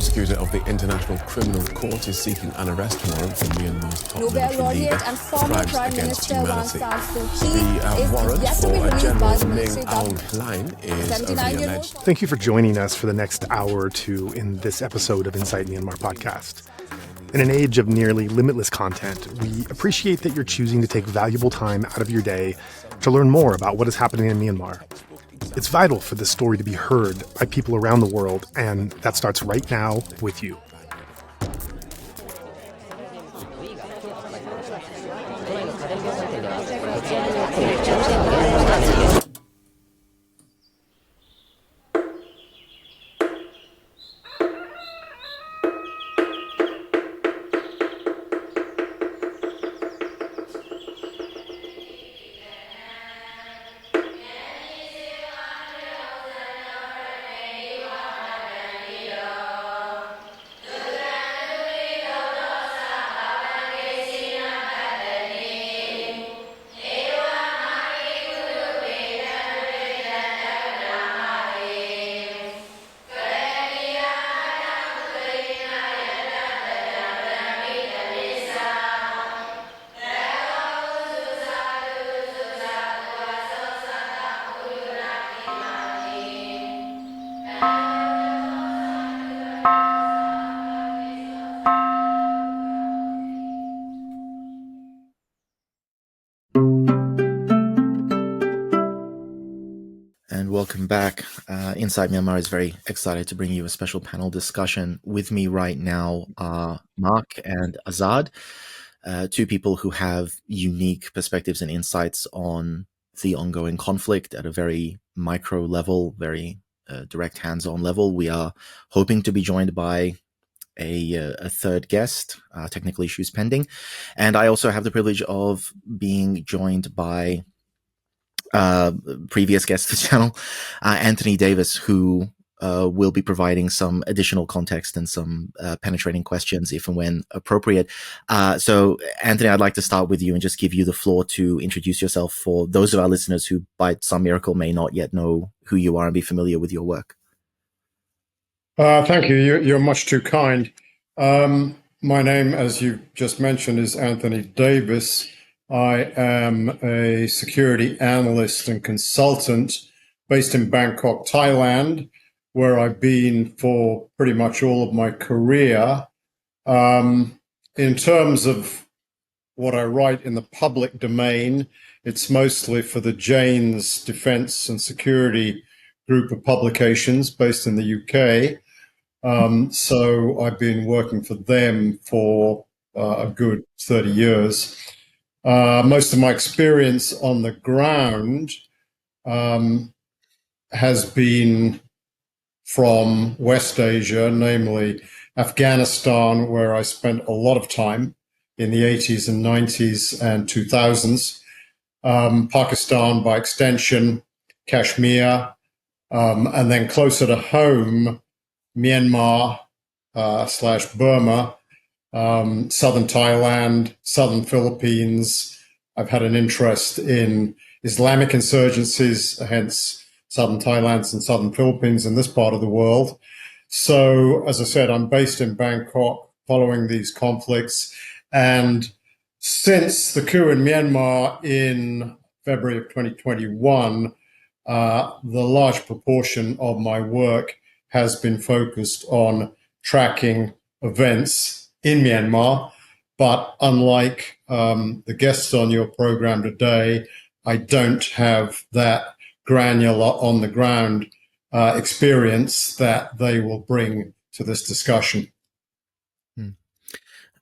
prosecutor of the International Criminal Court is seeking an arrest warrant for Myanmar's top Nobel military leader laureate and former crimes Prime against Minister Aung humanity. San Suu Kyi The warrant is yet to be for released by General the Ming military Aung government. Hlaing is over the 79-year-old. alleged. Thank you for joining us for the next hour or two in this episode of Inside Myanmar podcast. In an age of nearly limitless content, we appreciate that you're choosing to take valuable time out of your day to learn more about what is happening in Myanmar. It's vital for this story to be heard by people around the world, and that starts right now with you. And welcome back. Inside Myanmar is very excited to bring you a special panel discussion. With me right now are Mark and Azad, two people who have unique perspectives and insights on the ongoing conflict at a very micro level, very direct hands-on level. We are hoping to be joined by a third guest, technical issues pending. And I also have the privilege of being joined by previous guest of the channel, Anthony Davis, who will be providing some additional context and some penetrating questions if and when appropriate. So, Anthony, I'd like to start with you and just give you the floor to introduce yourself for those of our listeners who, by some miracle, may not yet know who you are and be familiar with your work. Thank you. You're much too kind. My name, as you just mentioned, is Anthony Davis. I am a security analyst and consultant based in Bangkok, Thailand, where I've been for pretty much all of my career. In terms of what I write in the public domain, it's mostly for the Jane's Defence and Security group of publications based in the UK. So I've been working for them for a good 30 years. Most of my experience on the ground has been from West Asia, namely Afghanistan, where I spent a lot of time in the 80s and 90s and 2000s, Pakistan by extension, Kashmir, and then closer to home, Myanmar / Burma, southern Thailand, southern Philippines. I've had an interest in Islamic insurgencies, hence southern Thailand and southern Philippines in this part of the world. So, as I said, I'm based in Bangkok following these conflicts. And since the coup in Myanmar in February of 2021, the large proportion of my work has been focused on tracking events in Myanmar. But unlike the guests on your program today, I don't have that granular on the ground experience that they will bring to this discussion.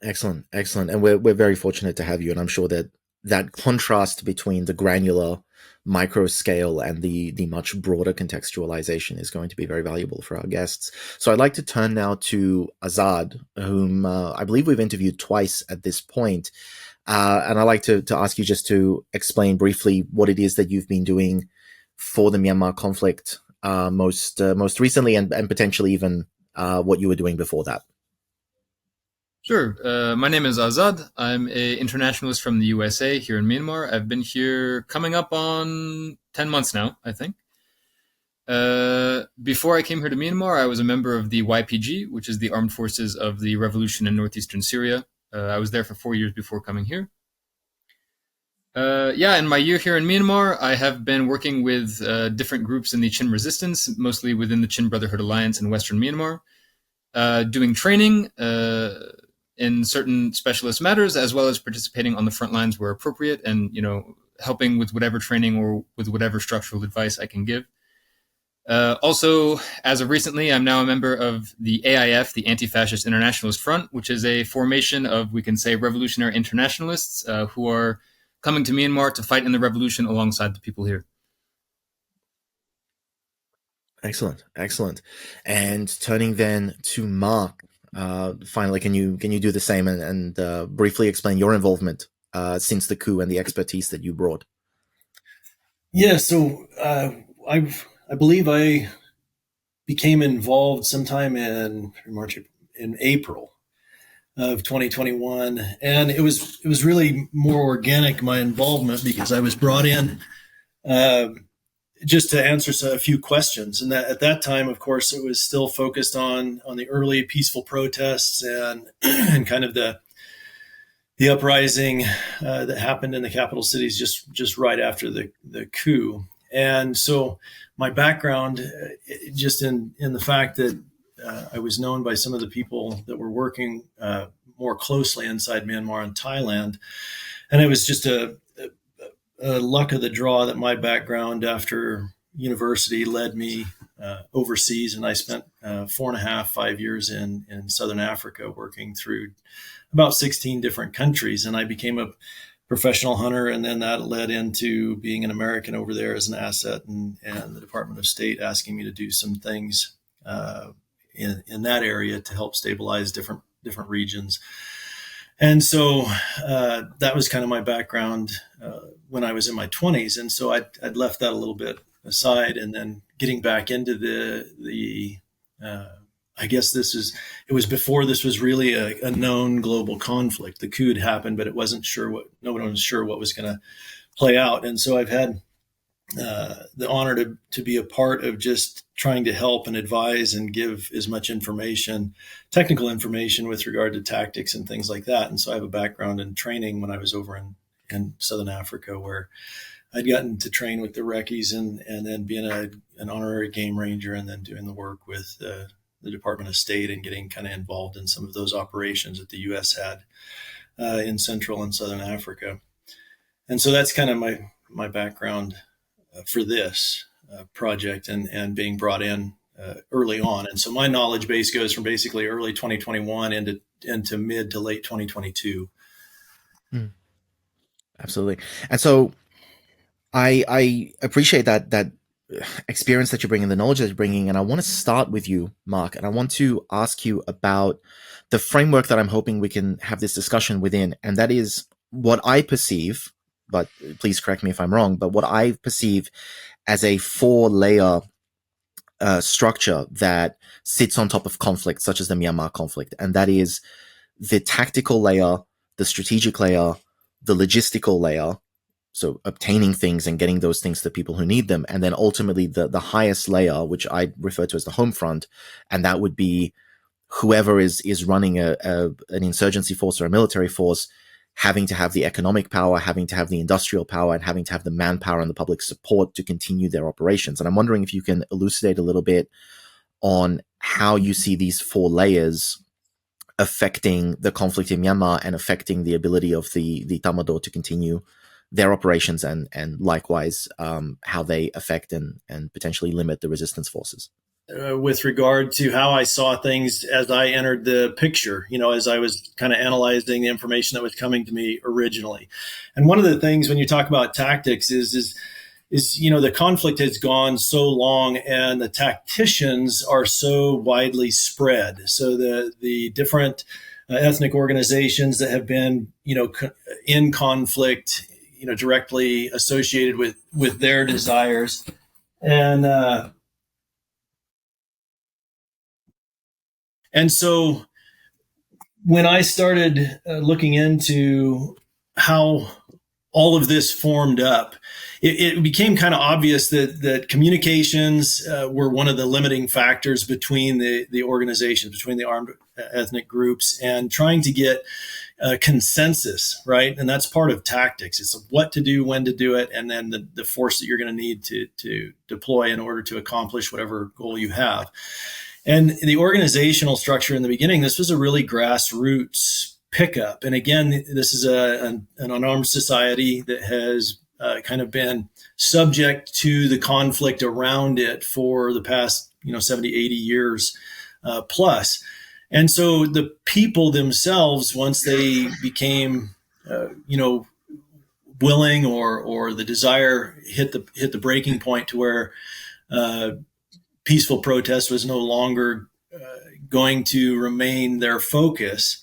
Excellent. And we're very fortunate to have you. And I'm sure that contrast between the granular micro scale and the much broader contextualization is going to be very valuable for our guests. So I'd like to turn now to Azad, whom I believe we've interviewed twice at this point. And I'd like to ask you just to explain briefly what it is that you've been doing for the Myanmar conflict most recently, and potentially even what you were doing before that. Sure. My name is Azad. I'm an internationalist from the USA here in Myanmar. I've been here coming up on 10 months now, I think. Before I came here to Myanmar, I was a member of the YPG, which is the Armed Forces of the Revolution in northeastern Syria. I was there for 4 years before coming here. In my year here in Myanmar, I have been working with different groups in the Chin resistance, mostly within the Chin Brotherhood Alliance in Western Myanmar, doing training in certain specialist matters, as well as participating on the front lines where appropriate, and helping with whatever training or with whatever structural advice I can give. Also, as of recently, I'm now a member of the AIF, the Anti-Fascist Internationalist Front, which is a formation of, we can say, revolutionary internationalists who are coming to Myanmar to fight in the revolution alongside the people here. Excellent, excellent. And turning then to Mark, finally, can you do the same and briefly explain your involvement since the coup and the expertise that you brought? Yeah, so I believe I became involved sometime in April of 2021, and it was really more organic, my involvement, because I was brought in just to answer a few questions. And that at that time, of course, it was still focused on the early peaceful protests and and kind of the uprising that happened in the capital cities just right after the coup. And so my background, just in the fact that I was known by some of the people that were working more closely inside Myanmar and Thailand, and it was just a luck of the draw that my background after university led me overseas, and I spent 5 years in Southern Africa working through about 16 different countries, and I became a professional hunter, and then that led into being an American over there as an asset, and the Department of State asking me to do some things in that area to help stabilize different regions. And so that was kind of my background when I was in my 20s, and so I'd left that a little bit aside, and then getting back into the I guess it was before this was really a known global conflict. The coup had happened, but it wasn't sure no one was sure what was going to play out. And so I've had the honor to be a part of just trying to help and advise and give as much information, technical information with regard to tactics and things like that. And so I have a background in training when I was over in Southern Africa, where I'd gotten to train with the Recce's and then being an honorary game ranger, and then doing the work with the Department of State and getting kind of involved in some of those operations that the U.S. had in Central and Southern Africa. And so that's kind of my background for this project and being brought in early on. And so my knowledge base goes from basically early 2021 into mid to late 2022. Absolutely. And so I appreciate that experience that you're bringing, the knowledge that you're bringing. And I want to start with you, Mark, and I want to ask you about the framework that I'm hoping we can have this discussion within. And that is what I perceive, but please correct me if I'm wrong, but what I perceive as a 4-layer structure that sits on top of conflict, such as the Myanmar conflict. And that is the tactical layer, the strategic layer, the logistical layer, so obtaining things and getting those things to people who need them, and then ultimately the highest layer, which I refer to as the home front, and that would be whoever is running an insurgency force or a military force, having to have the economic power, having to have the industrial power, and having to have the manpower and the public support to continue their operations. And I'm wondering if you can elucidate a little bit on how you see these 4 layers affecting the conflict in Myanmar and affecting the ability of the Tamado to continue their operations, and likewise how they affect and potentially limit the resistance forces. With regard to how I saw things as I entered the picture, as I was kind of analyzing the information that was coming to me originally. And one of the things when you talk about tactics is the conflict has gone so long and the tacticians are so widely spread. So the different ethnic organizations that have been, in conflict, directly associated with their desires. And so when I started looking into how all of this formed up, it became kind of obvious that communications were one of the limiting factors between the organizations, between the armed ethnic groups, and trying to get consensus, right? And that's part of tactics. It's what to do, when to do it, and then the force that you're going to need to deploy in order to accomplish whatever goal you have. And the organizational structure in the beginning, this was a really grassroots pickup. And again, this is an unarmed society that has kind of been subject to the conflict around it for the past 70, 80 years plus. And so the people themselves, once they became willing or the desire hit the breaking point to where peaceful protest was no longer going to remain their focus,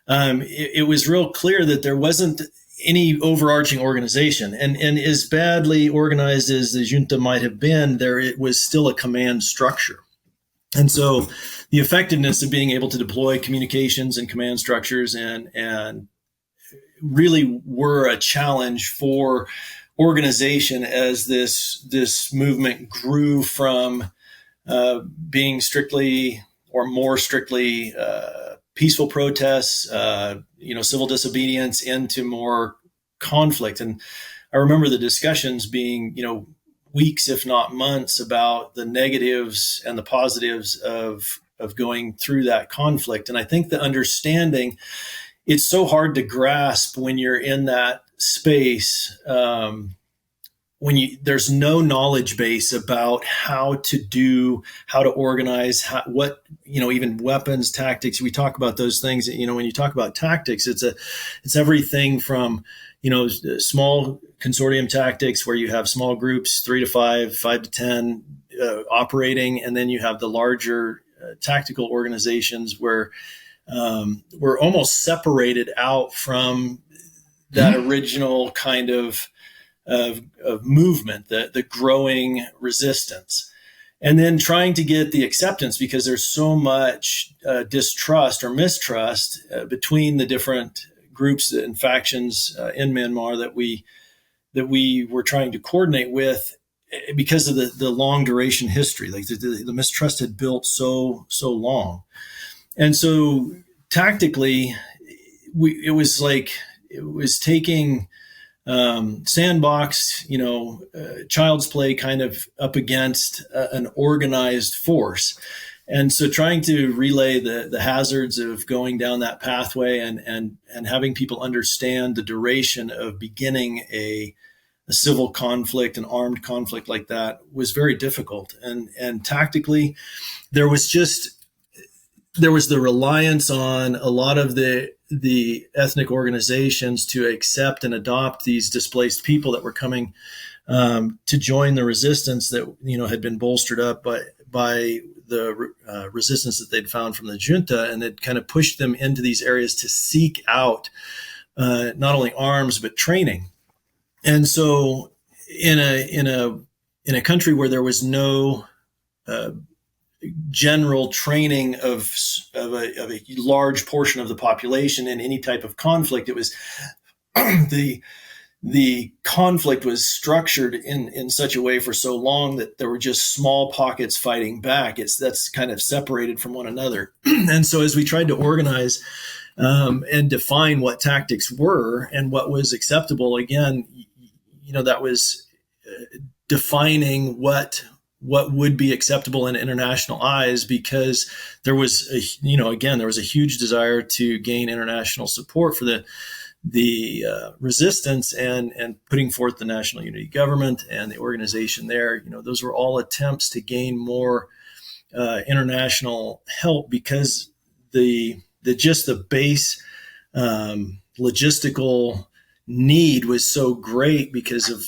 it was real clear that there wasn't any overarching organization. And as badly organized as the junta might have been, it was still a command structure. And so the effectiveness of being able to deploy communications and command structures and really were a challenge for organization as this movement grew from being strictly or more strictly peaceful protests, civil disobedience, into more conflict. And I remember the discussions being, weeks, if not months, about the negatives and the positives of going through that conflict. And I think the understanding, it's so hard to grasp when you're in that space, when there's no knowledge base about how to organize, even weapons, tactics. We talk about those things. When you talk about tactics, it's everything from small consortium tactics where you have small groups, 3 to 5, 5 to 10 operating, and then you have the larger tactical organizations where we're almost separated out from that original kind of movement, the growing resistance, and then trying to get the acceptance, because there's so much distrust or mistrust between the different groups and factions in Myanmar that we were trying to coordinate with, because of the long duration history. Like the mistrust had built so long. And so tactically, it was taking sandbox, child's play kind of up against an organized force. And so trying to relay the hazards of going down that pathway and having people understand the duration of beginning a civil conflict, an armed conflict like that, was very difficult. And tactically, there was the reliance on a lot of the ethnic organizations to accept and adopt these displaced people that were coming to join the resistance that had been bolstered up by the resistance that they'd found from the junta, and it kind of pushed them into these areas to seek out not only arms but training. And so in a country where there was no general training of a large portion of the population in any type of conflict, it was the conflict was structured in such a way for so long that there were just small pockets fighting back. That's kind of separated from one another. And so as we tried to organize and define what tactics were and what was acceptable, again, that was defining what would be acceptable in international eyes, because there was there was a huge desire to gain international support for the resistance and putting forth the National Unity Government and the organization there. Those were all attempts to gain more international help, because the base logistical need was so great because of,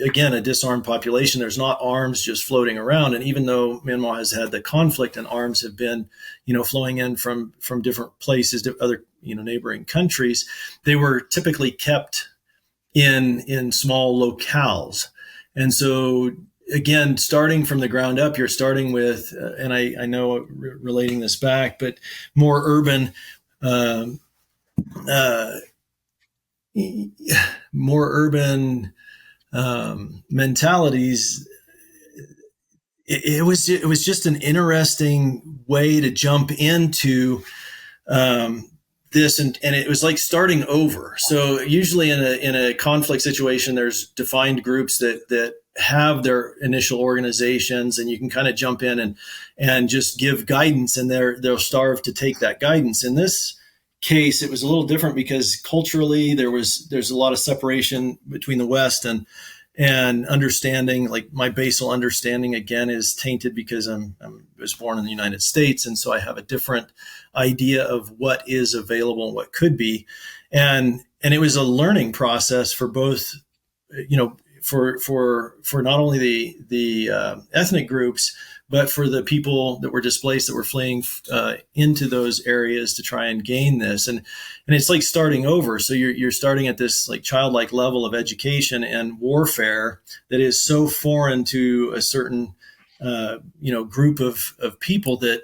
again, a disarmed population. There's not arms just floating around. And even though Myanmar has had the conflict and arms have been, flowing in from different places to other, neighboring countries, they were typically kept in small locales. And so again, starting from the ground up, you're starting with, and I know relating this back, but more urban, more urban mentalities, it was just an interesting way to jump into this, and it was like starting over. So usually in a conflict situation, there's defined groups that have their initial organizations, and you can kind of jump in and just give guidance, and they'll starve to take that guidance. In this case, it was a little different because culturally there's a lot of separation between the West and understanding. Like my basal understanding again is tainted because I was born in the United States, and so I have a different idea of what is available and what could be, and it was a learning process for both, for not only the ethnic groups, but for the people that were displaced, that were fleeing into those areas to try and gain this. And it's like starting over. So you're starting at this like childlike level of education and warfare that is so foreign to a certain, group of people that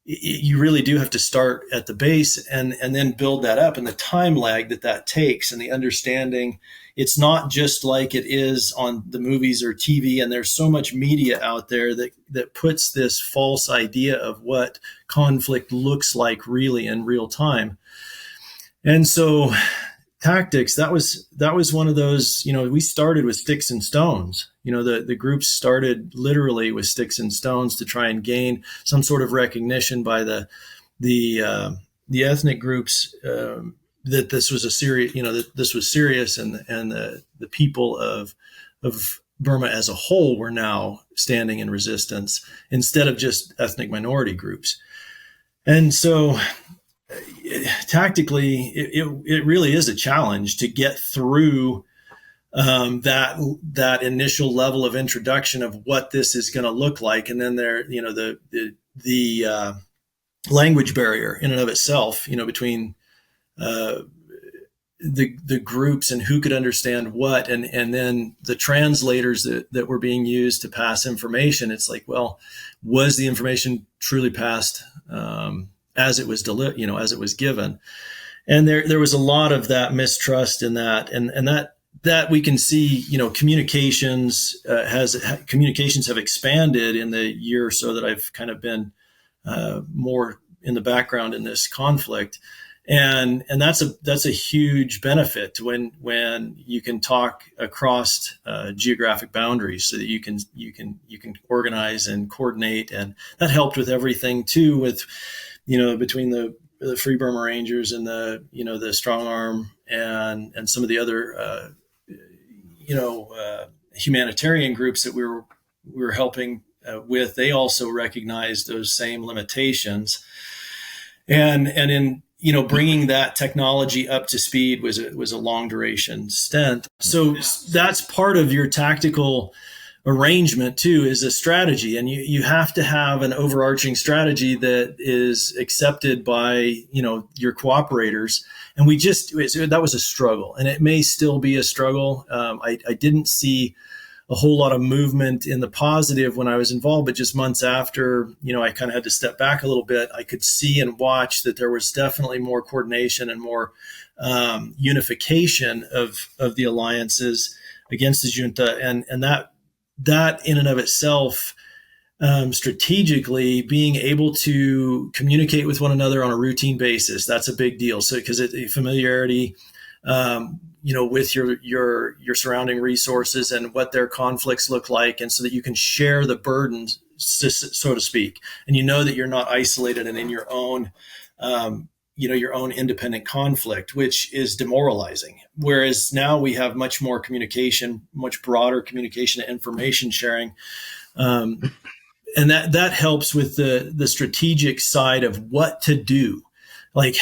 you really do have to start at the base and then build that up, and the time lag that takes, and the understanding. It's not just like it is on the movies or TV, and there's so much media out there that puts this false idea of what conflict looks like really in real time. And so tactics, that was one of those, we started with sticks and stones. The groups started literally with sticks and stones to try and gain some sort of recognition by the ethnic groups, that this was a serious, that this was serious, and the people of Burma as a whole were now standing in resistance instead of just ethnic minority groups. And so tactically, it really is a challenge to get through that initial level of introduction of what this is going to look like, and then the language barrier in and of itself, between the groups and who could understand what, and then the translators that were being used to pass information. It's like, well, was the information truly passed as it was as it was given? And there was a lot of that mistrust in that, and that we can see, communications have expanded in the year or so that I've kind of been more in the background in this conflict. And that's a huge benefit when you can talk across geographic boundaries, so that you can organize and coordinate. And that helped with everything too, with, between the Free Burma Rangers and the Strong Arm and some of the other humanitarian groups that we were helping with. They also recognized those same limitations, and in bringing that technology up to speed was a long duration stint. So that's part of your tactical arrangement too, is a strategy, and you have to have an overarching strategy that is accepted by your cooperators. And that was a struggle, and it may still be a struggle. I didn't see a whole lot of movement in the positive when I was involved, but just months after, I kind of had to step back a little bit. I could see and watch that there was definitely more coordination and more unification of the alliances against the junta, and that in and of itself, strategically being able to communicate with one another on a routine basis, that's a big deal. So because familiarity, with your surrounding resources and what their conflicts look like, and so that you can share the burden, so to speak, and that you're not isolated and in your own your own independent conflict, which is demoralizing. Whereas now we have much more communication, much broader communication and information sharing. And that helps with the strategic side of what to do. Like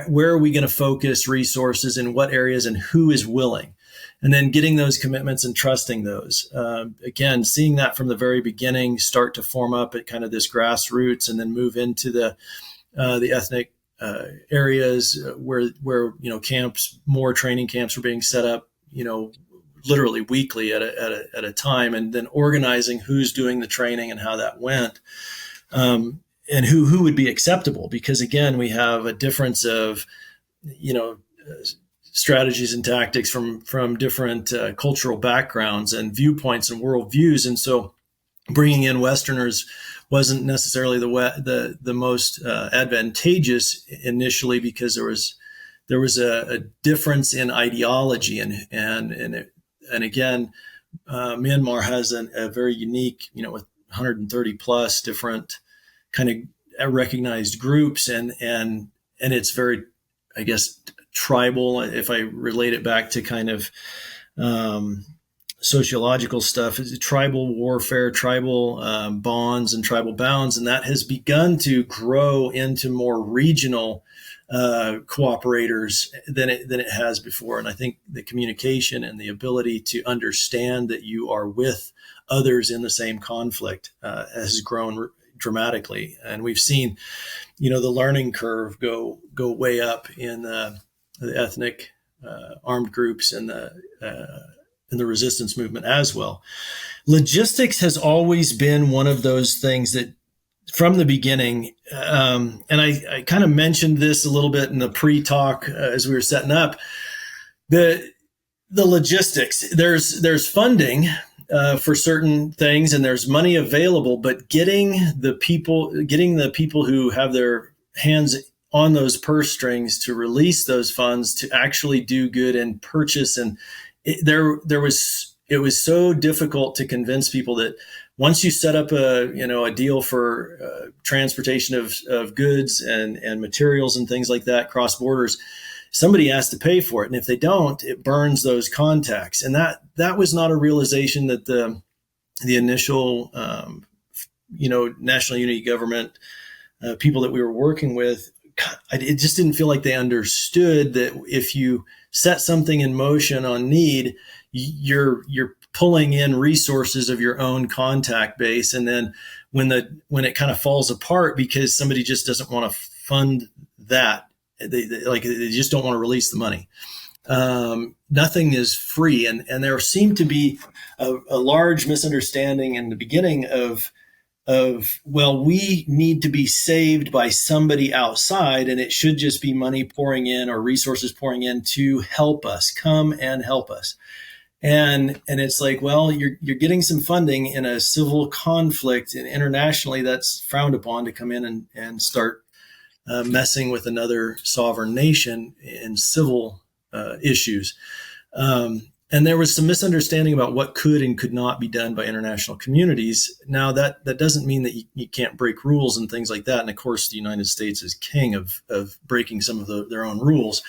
where are we going to focus resources, in what areas, and who is willing, and then getting those commitments and trusting those. Again, seeing that from the very beginning start to form up at kind of this grassroots, and then move into the ethnic areas where camps, more training camps were being set up, literally weekly at a time, and then organizing who's doing the training and how that went. And who would be acceptable, because again, we have a difference of, strategies and tactics from different cultural backgrounds and viewpoints and worldviews. And so bringing in Westerners wasn't necessarily the most advantageous initially, because there was a difference in ideology, and again, Myanmar has a very unique, with 130 plus different kind of recognized groups, and it's very, I guess, tribal. If I relate it back to kind of sociological stuff, is tribal warfare, tribal bonds, and tribal bounds, and that has begun to grow into more regional cooperators than it has before. And I think the communication and the ability to understand that you are with others in the same conflict has grown dramatically. And we've seen, the learning curve go way up in the ethnic armed groups and the resistance movement as well. Logistics has always been one of those things that, from the beginning, and I kind of mentioned this a little bit in the pre-talk as we were setting up, the logistics. There's funding for certain things, and there's money available, but getting the people who have their hands on those purse strings to release those funds to actually do good and purchase, and it was so difficult to convince people that once you set up a deal for transportation of goods and materials and things like that cross borders, somebody has to pay for it, and if they don't, it burns those contacts. And that was not a realization that the initial national unity government people that we were working with, it just didn't feel like they understood that if you set something in motion on need, you're pulling in resources of your own contact base. And then when it kind of falls apart because somebody just doesn't want to fund that, they just don't want to release the money. Nothing is free. And there seemed to be a large misunderstanding in the beginning of, well, we need to be saved by somebody outside, and it should just be money pouring in or resources pouring in to help us, come and help us. And it's like, well, you're getting some funding in a civil conflict, and internationally that's frowned upon to come in and start messing with another sovereign nation in civil issues. And there was some misunderstanding about what could and could not be done by international communities. Now, that doesn't mean that you can't break rules and things like that. And of course, the United States is king of breaking some of their own rules.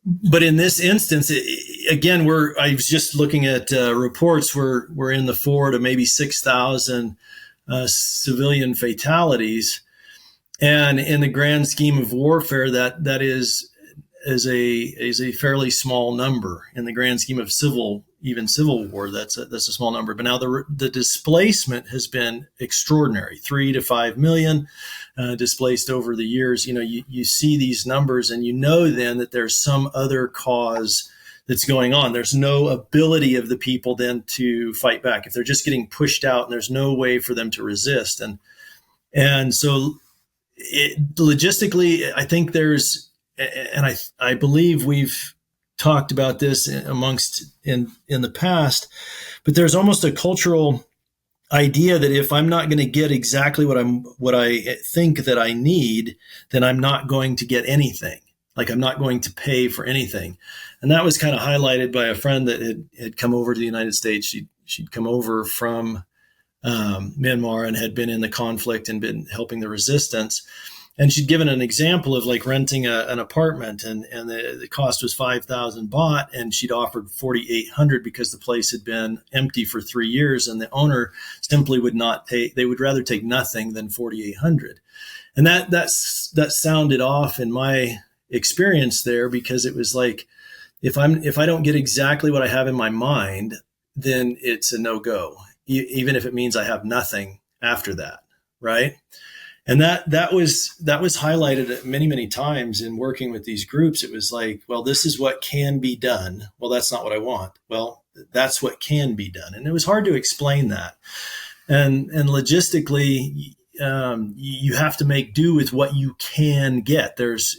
But in this instance, I was just looking at reports. We're in the 4,000 to maybe 6,000 civilian fatalities. And in the grand scheme of warfare, that is a fairly small number in the grand scheme of civil war. That's a small number. But now the displacement has been extraordinary, 3 to 5 million displaced over the years. You see these numbers, and then that there's some other cause that's going on. There's no ability of the people then to fight back if they're just getting pushed out, and there's no way for them to resist. And so logistically, I think and I believe we've talked about this in the past, but there's almost a cultural idea that if I'm not going to get exactly what I think that I need, then I'm not going to get anything. Like, I'm not going to pay for anything. And that was kind of highlighted by a friend that had come over to the United States. She'd come over from Myanmar and had been in the conflict and been helping the resistance. And she'd given an example of like renting an apartment, and the cost was 5,000 baht, and she'd offered 4,800 because the place had been empty for 3 years, and the owner simply would not take. They would rather take nothing than 4,800, and that sounded off in my experience there, because it was like, if I don't get exactly what I have in my mind, then it's a no-go, even if it means I have nothing after that, right? And that was highlighted many, many times in working with these groups. It was like, well, this is what can be done. Well, that's not what I want. Well, that's what can be done. And it was hard to explain that. And logistically, you have to make do with what you can get. There's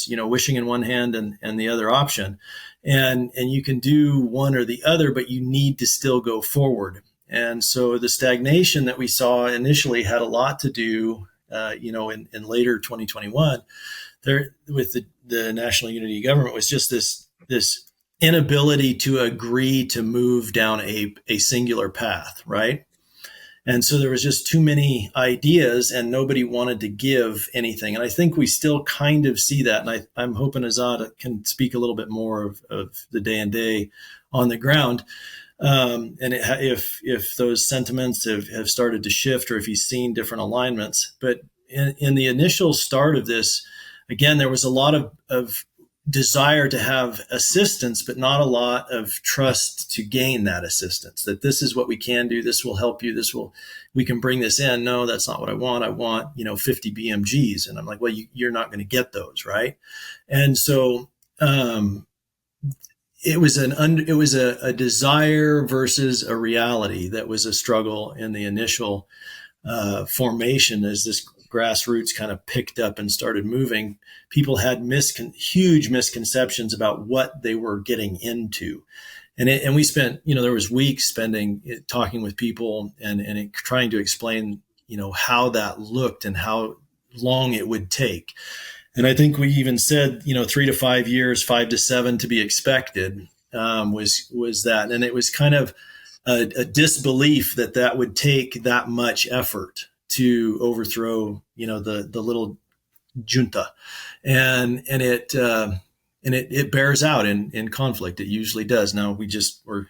wishing in one hand and the other option, and you can do one or the other, but you need to still go forward. And so the stagnation that we saw initially had a lot to do, in later 2021, there with the national unity government was just this inability to agree to move down a singular path, right? And so there was just too many ideas and nobody wanted to give anything. And I think we still kind of see that. And I'm hoping Azad can speak a little bit more of the day and day on the ground. If those sentiments have started to shift or if he's seen different alignments. But in the initial start of this, again, there was a lot of desire to have assistance, but not a lot of trust to gain that assistance, that this is what we can do. This will help you. We can bring this in. No, that's not what I want. I want, 50 BMGs. And I'm like, well, you're not going to get those. Right. And so, it was a desire versus a reality that was a struggle in the initial formation as this grassroots kind of picked up and started moving. People had huge misconceptions about what they were getting into. And we spent, there was weeks talking with people and trying to explain, how that looked and how long it would take. And I think we even said, 3 to 5 years, 5 to 7 to be expected, was that. And it was kind of a disbelief that would take that much effort to overthrow, the little junta, and it bears out in conflict. It usually does. Now we're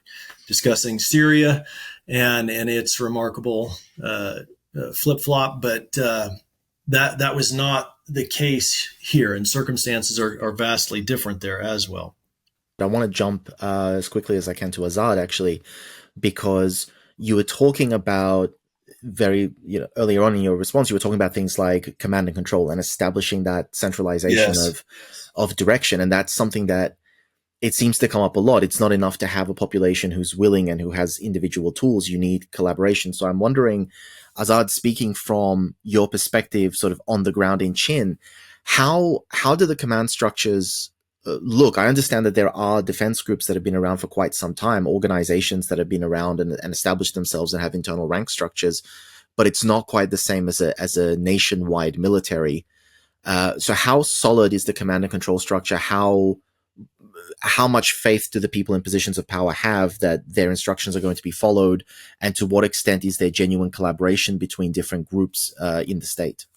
discussing Syria and its remarkable flip flop, but that was not the case here, and circumstances are vastly different there as well. I want to jump as quickly as I can to Azad, actually, because you were talking about earlier on in your response, you were talking about things like command and control and establishing that centralization of direction. And that's something that it seems to come up a lot. It's not enough to have a population who's willing and who has individual tools. You need collaboration. So I'm wondering, Azad, speaking from your perspective, sort of on the ground in Chin, how do the command structures look? I understand that there are defense groups that have been around for quite some time, organizations that have been around and established themselves and have internal rank structures, but it's not quite the same as a nationwide military. So how solid is the command and control structure? How much faith do the people in positions of power have that their instructions are going to be followed? And to what extent is there genuine collaboration between different groups in the state?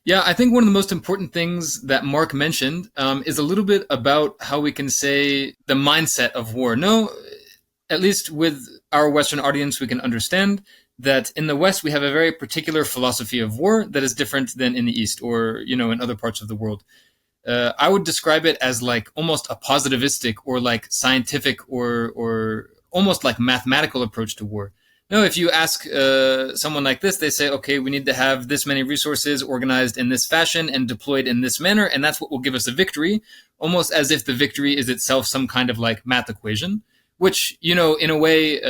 Yeah, I think one of the most important things that Mark mentioned is a little bit about how we can say the mindset of war. No, at least with our Western audience, we can understand that in the West, we have a very particular philosophy of war that is different than in the East or, in other parts of the world. I would describe it as like almost a positivistic or like scientific or almost like mathematical approach to war. No, if you ask someone like this, they say, okay, we need to have this many resources organized in this fashion and deployed in this manner, and that's what will give us a victory, almost as if the victory is itself some kind of like math equation, which, in a way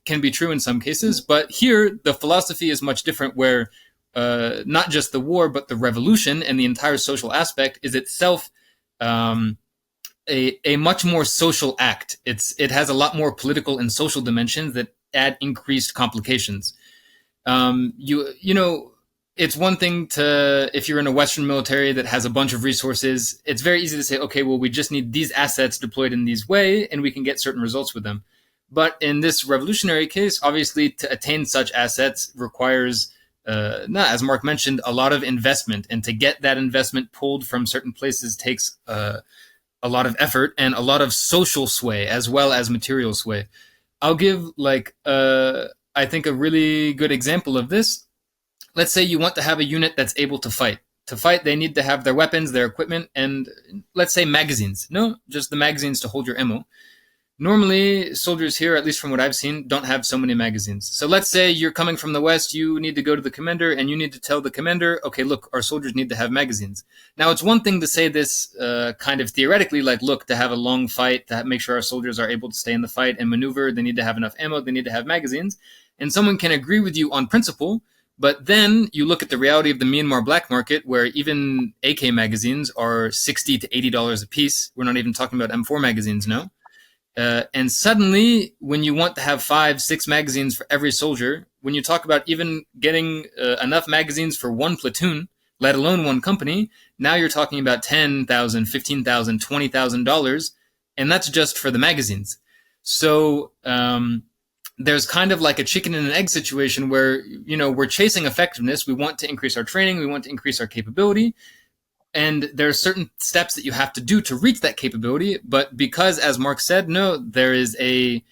can be true in some cases. But here, the philosophy is much different, where not just the war, but the revolution and the entire social aspect is itself a much more social act. It has a lot more political and social dimensions that add increased complications. It's one thing if you're in a Western military that has a bunch of resources, it's very easy to say, okay, well, we just need these assets deployed in these way and we can get certain results with them. But in this revolutionary case, obviously to attain such assets requires, as Mark mentioned, a lot of investment. And to get that investment pulled from certain places takes a lot of effort and a lot of social sway as well as material sway. I'll give I think a really good example of this. Let's say you want to have a unit that's able to fight. To fight, they need to have their weapons, their equipment, and let's say magazines. No, just the magazines to hold your ammo. Normally, soldiers here, at least from what I've seen, don't have so many magazines. So let's say you're coming from the West, you need to go to the commander, and you need to tell the commander, okay, look, our soldiers need to have magazines. Now, it's one thing to say this kind of theoretically, like, look, to have a long fight, to make sure our soldiers are able to stay in the fight and maneuver, they need to have enough ammo, they need to have magazines. And someone can agree with you on principle, But then you look at the reality of the Myanmar black market, where even AK magazines are $60 to $80 a piece. We're not even talking about M4 magazines, no. And suddenly, when you want to have 5, 6 magazines for every soldier, when you talk about even getting enough magazines for one platoon, let alone one company, now you're talking about $10,000, $15,000, $20,000, and that's just for the magazines. So there's kind of like a chicken and an egg situation where, you know, we're chasing effectiveness. We want to increase our training. We want to increase our capability. And there are certain steps that you have to do to reach that capability. But because, as Mark said, no, there is the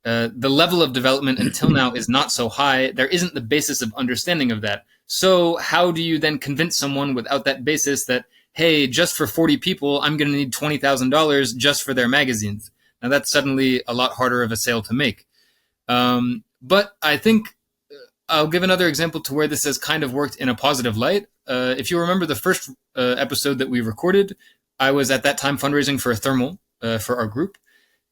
level of development until now is not so high. There isn't the basis of understanding of that. So how do you then convince someone without that basis that, hey, just for 40 people, I'm going to need $20,000 just for their magazines? Now that's suddenly a lot harder of a sale to make. But I think I'll give another example to where this has kind of worked in a positive light. If you remember the first episode that we recorded, I was at that time fundraising for a thermal for our group.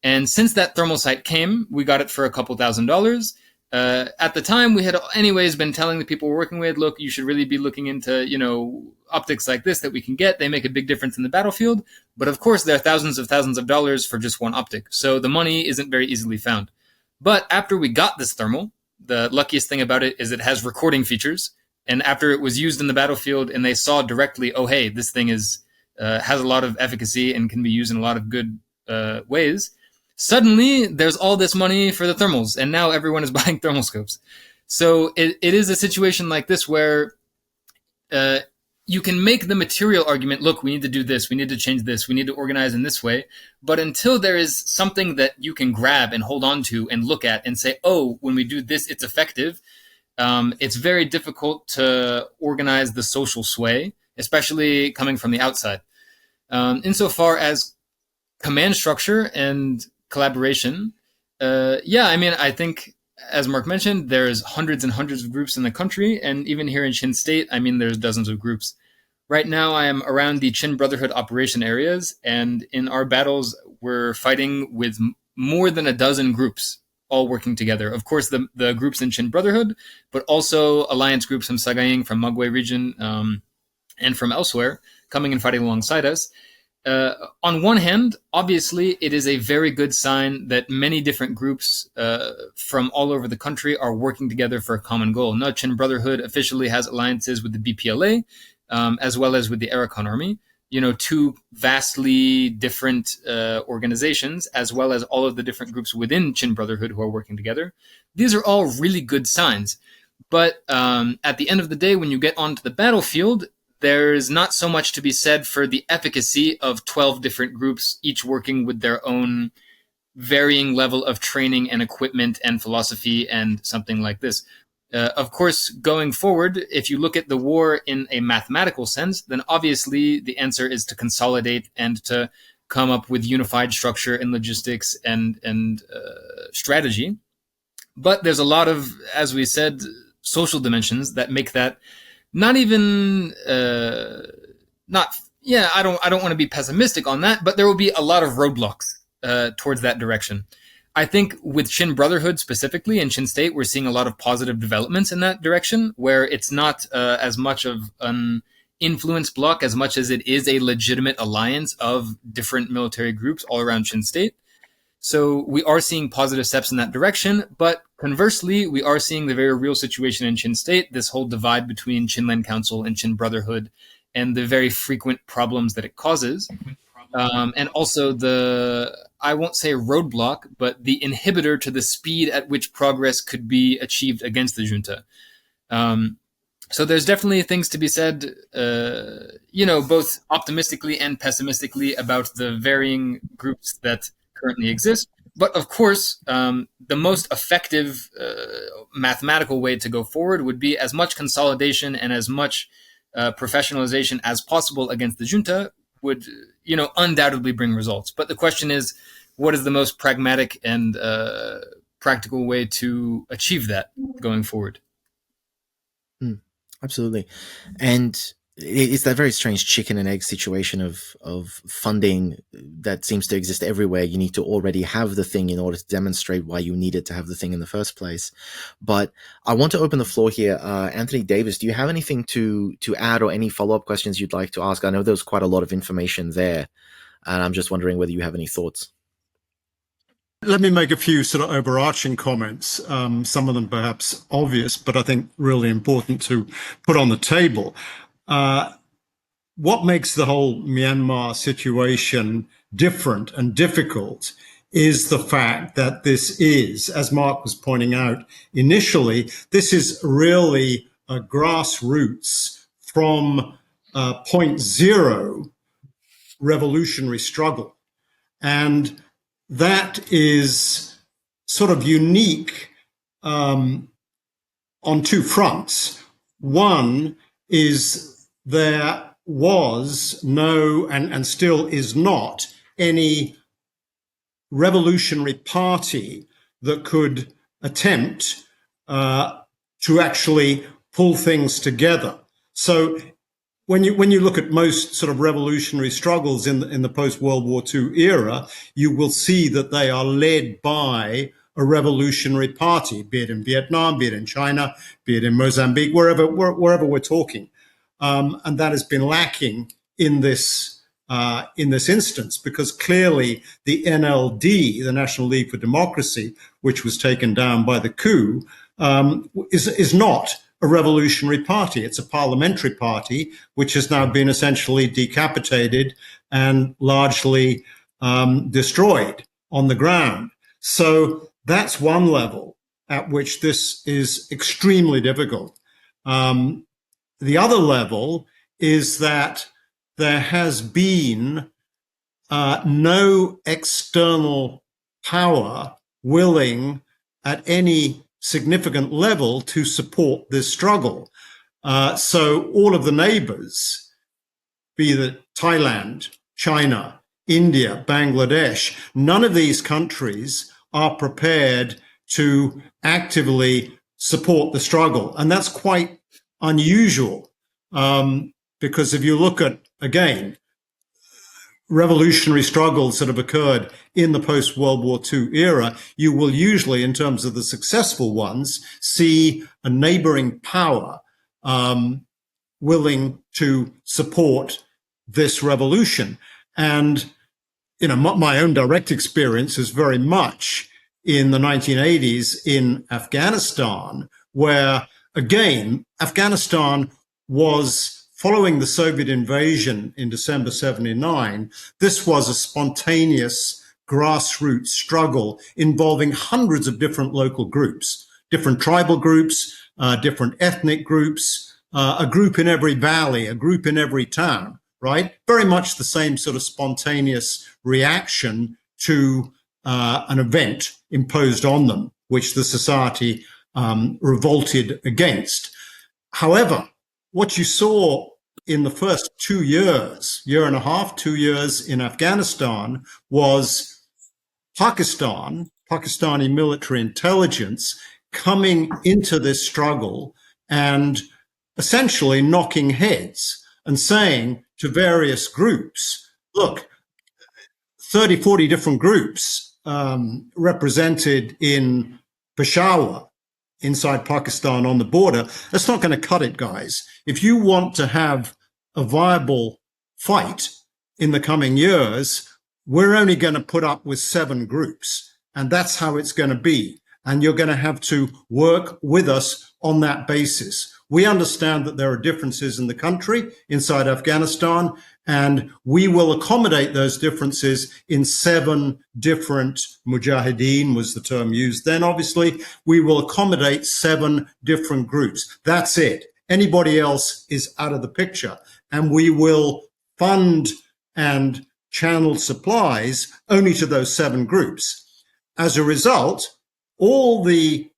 And since that thermal site came, we got it for a couple $1,000s. At the time, we had anyways been telling the people we're working with, look, you should really be looking into, you know, optics like this that we can get. They make a big difference in the battlefield. But of course, there are thousands of dollars for just one optic. So the money isn't very easily found. But after we got this thermal, the luckiest thing about it is it has recording features. And after it was used in the battlefield and they saw directly, oh, hey, this thing is has a lot of efficacy and can be used in a lot of good ways, suddenly there's all this money for the thermals. And now everyone is buying thermal scopes. So it is a situation like this where you can make the material argument, look, we need to do this, we need to change this, we need to organize in this way. But until there is something that you can grab and hold on to and look at and say, oh, when we do this, it's effective, it's very difficult to organize the social sway, especially coming from the outside. Insofar as command structure and collaboration, I think, as Mark mentioned, there's hundreds and hundreds of groups in the country. And even here in Chin State, there's dozens of groups. Right now, I am around the Chin Brotherhood operation areas. And in our battles, we're fighting with more than a dozen groups all working together. Of course, the groups in Chin Brotherhood, but also alliance groups from Sagaing, from Magway region, and from elsewhere coming and fighting alongside us. On one hand, obviously, it is a very good sign that many different groups from all over the country are working together for a common goal. Now, Chin Brotherhood officially has alliances with the BPLA, as well as with the Arakan Army. You know, two vastly different organizations, as well as all of the different groups within Chin Brotherhood who are working together. These are all really good signs. But at the end of the day, when you get onto the battlefield, there's not so much to be said for the efficacy of 12 different groups, each working with their own varying level of training and equipment and philosophy and something like this. Of course, going forward, if you look at the war in a mathematical sense, then obviously the answer is to consolidate and to come up with unified structure and logistics and strategy. But there's a lot of, as we said, social dimensions that make that not even I don't want to be pessimistic on that, but there will be a lot of roadblocks towards that direction. I think with Chin Brotherhood specifically and Chin State, we're seeing a lot of positive developments in that direction, where it's not as much of an influence block as much as it is a legitimate alliance of different military groups all around Chin State. So we are seeing positive steps in that direction, but conversely, we are seeing the very real situation in Chin State, this whole divide between Chinland Council and Chin Brotherhood, and the very frequent problems that it causes. And also I won't say roadblock, but the inhibitor to the speed at which progress could be achieved against the junta. So there's definitely things to be said, both optimistically and pessimistically about the varying groups that currently exist. But of course, the most effective mathematical way to go forward would be as much consolidation and as much professionalization as possible against the junta would, undoubtedly bring results. But the question is, what is the most pragmatic and practical way to achieve that going forward? Absolutely. And it's that very strange chicken and egg situation of funding that seems to exist everywhere. You need to already have the thing in order to demonstrate why you needed to have the thing in the first place. But I want to open the floor here. Anthony Davis, do you have anything to add or any follow-up questions you'd like to ask? I know there's quite a lot of information there, and I'm just wondering whether you have any thoughts. Let me make a few sort of overarching comments, some of them perhaps obvious, but I think really important to put on the table. What makes the whole Myanmar situation different and difficult is the fact that this is, as Mark was pointing out initially, this is really a grassroots from point zero revolutionary struggle. And that is sort of unique on two fronts. One is there was no, and still is not, any revolutionary party that could attempt to actually pull things together. So when you look at most sort of revolutionary struggles in the post-World War II era, you will see that they are led by a revolutionary party, be it in Vietnam, be it in China, be it in Mozambique, wherever we're talking. And that has been lacking in this instance, because clearly the NLD, the National League for Democracy, which was taken down by the coup, is not a revolutionary party. It's a parliamentary party, which has now been essentially decapitated and largely destroyed on the ground. So that's one level at which this is extremely difficult. The other level is that there has been no external power willing at any significant level to support this struggle. So all of the neighbors, be it Thailand, China, India, Bangladesh, none of these countries are prepared to actively support the struggle. And that's quite unusual, because if you look at, again, revolutionary struggles that have occurred in the post-World War II era, you will usually, in terms of the successful ones, see a neighboring power willing to support this revolution. And, you know, my own direct experience is very much in the 1980s in Afghanistan, where, again, Afghanistan was following the Soviet invasion in December 79. This was a spontaneous grassroots struggle involving hundreds of different local groups, different tribal groups, different ethnic groups, a group in every valley, a group in every town, right? Very much the same sort of spontaneous reaction to an event imposed on them, which the society revolted against. However, what you saw in the first 2 years, year and a half, 2 years in Afghanistan, was Pakistani military intelligence coming into this struggle and essentially knocking heads and saying to various groups, look, 30, 40 different groups represented in Peshawar, inside Pakistan on the border, that's not going to cut it, guys. If you want to have a viable fight in the coming years, we're only going to put up with 7 groups, and that's how it's going to be. And you're going to have to work with us on that basis. We understand that there are differences in the country, inside Afghanistan, and we will accommodate those differences in 7 different mujahideen, was the term used then. Obviously, we will accommodate 7 different groups. That's it. Anybody else is out of the picture. And we will fund and channel supplies only to those 7 groups. As a result, all the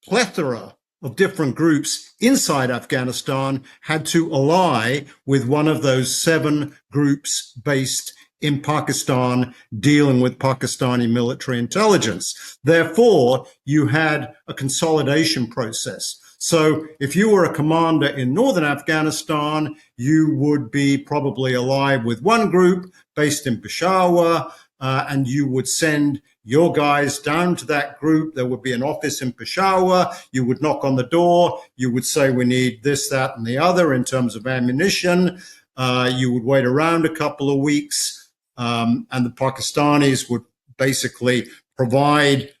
plethora of different groups inside Afghanistan had to ally with one of those 7 groups based in Pakistan dealing with Pakistani military intelligence. Therefore, you had a consolidation process. So if you were a commander in northern Afghanistan, you would be probably allied with one group based in Peshawar, and you would send your guys down to that group. There would be an office in Peshawar. You would knock on the door. You would say, we need this, that, and the other in terms of ammunition. You would wait around a couple of weeks, and the Pakistanis would basically provide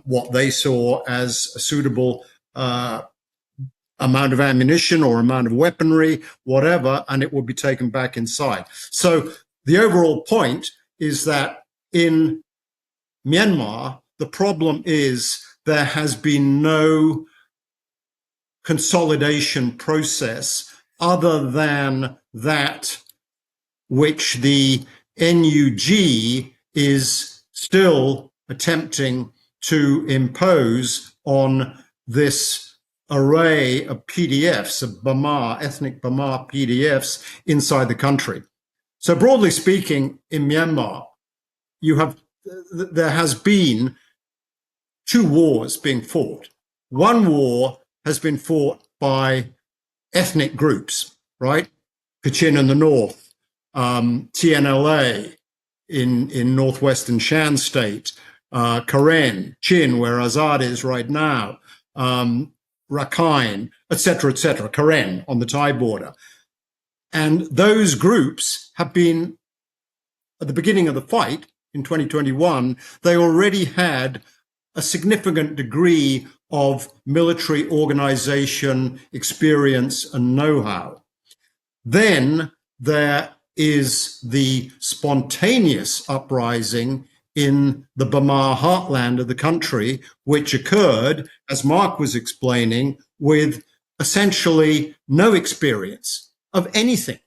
what they saw as a suitable amount of ammunition or amount of weaponry, whatever, and it would be taken back inside. So the overall point is that in Myanmar, the problem is there has been no consolidation process other than that which the NUG is still attempting to impose on this array of PDFs, of Bamar, ethnic Bamar PDFs inside the country. So broadly speaking, in Myanmar, there has been two wars being fought. One war has been fought by ethnic groups, right? Kachin in the north, TNLA in northwestern Shan state, Karen, Chin, where Azad is right now, Rakhine, etc., Karen on the Thai border. And those groups have been, at the beginning of the fight in 2021, they already had a significant degree of military organization, experience, and know-how. Then there is the spontaneous uprising in the Bamar heartland of the country, which occurred, as Mark was explaining, with essentially no experience of anything,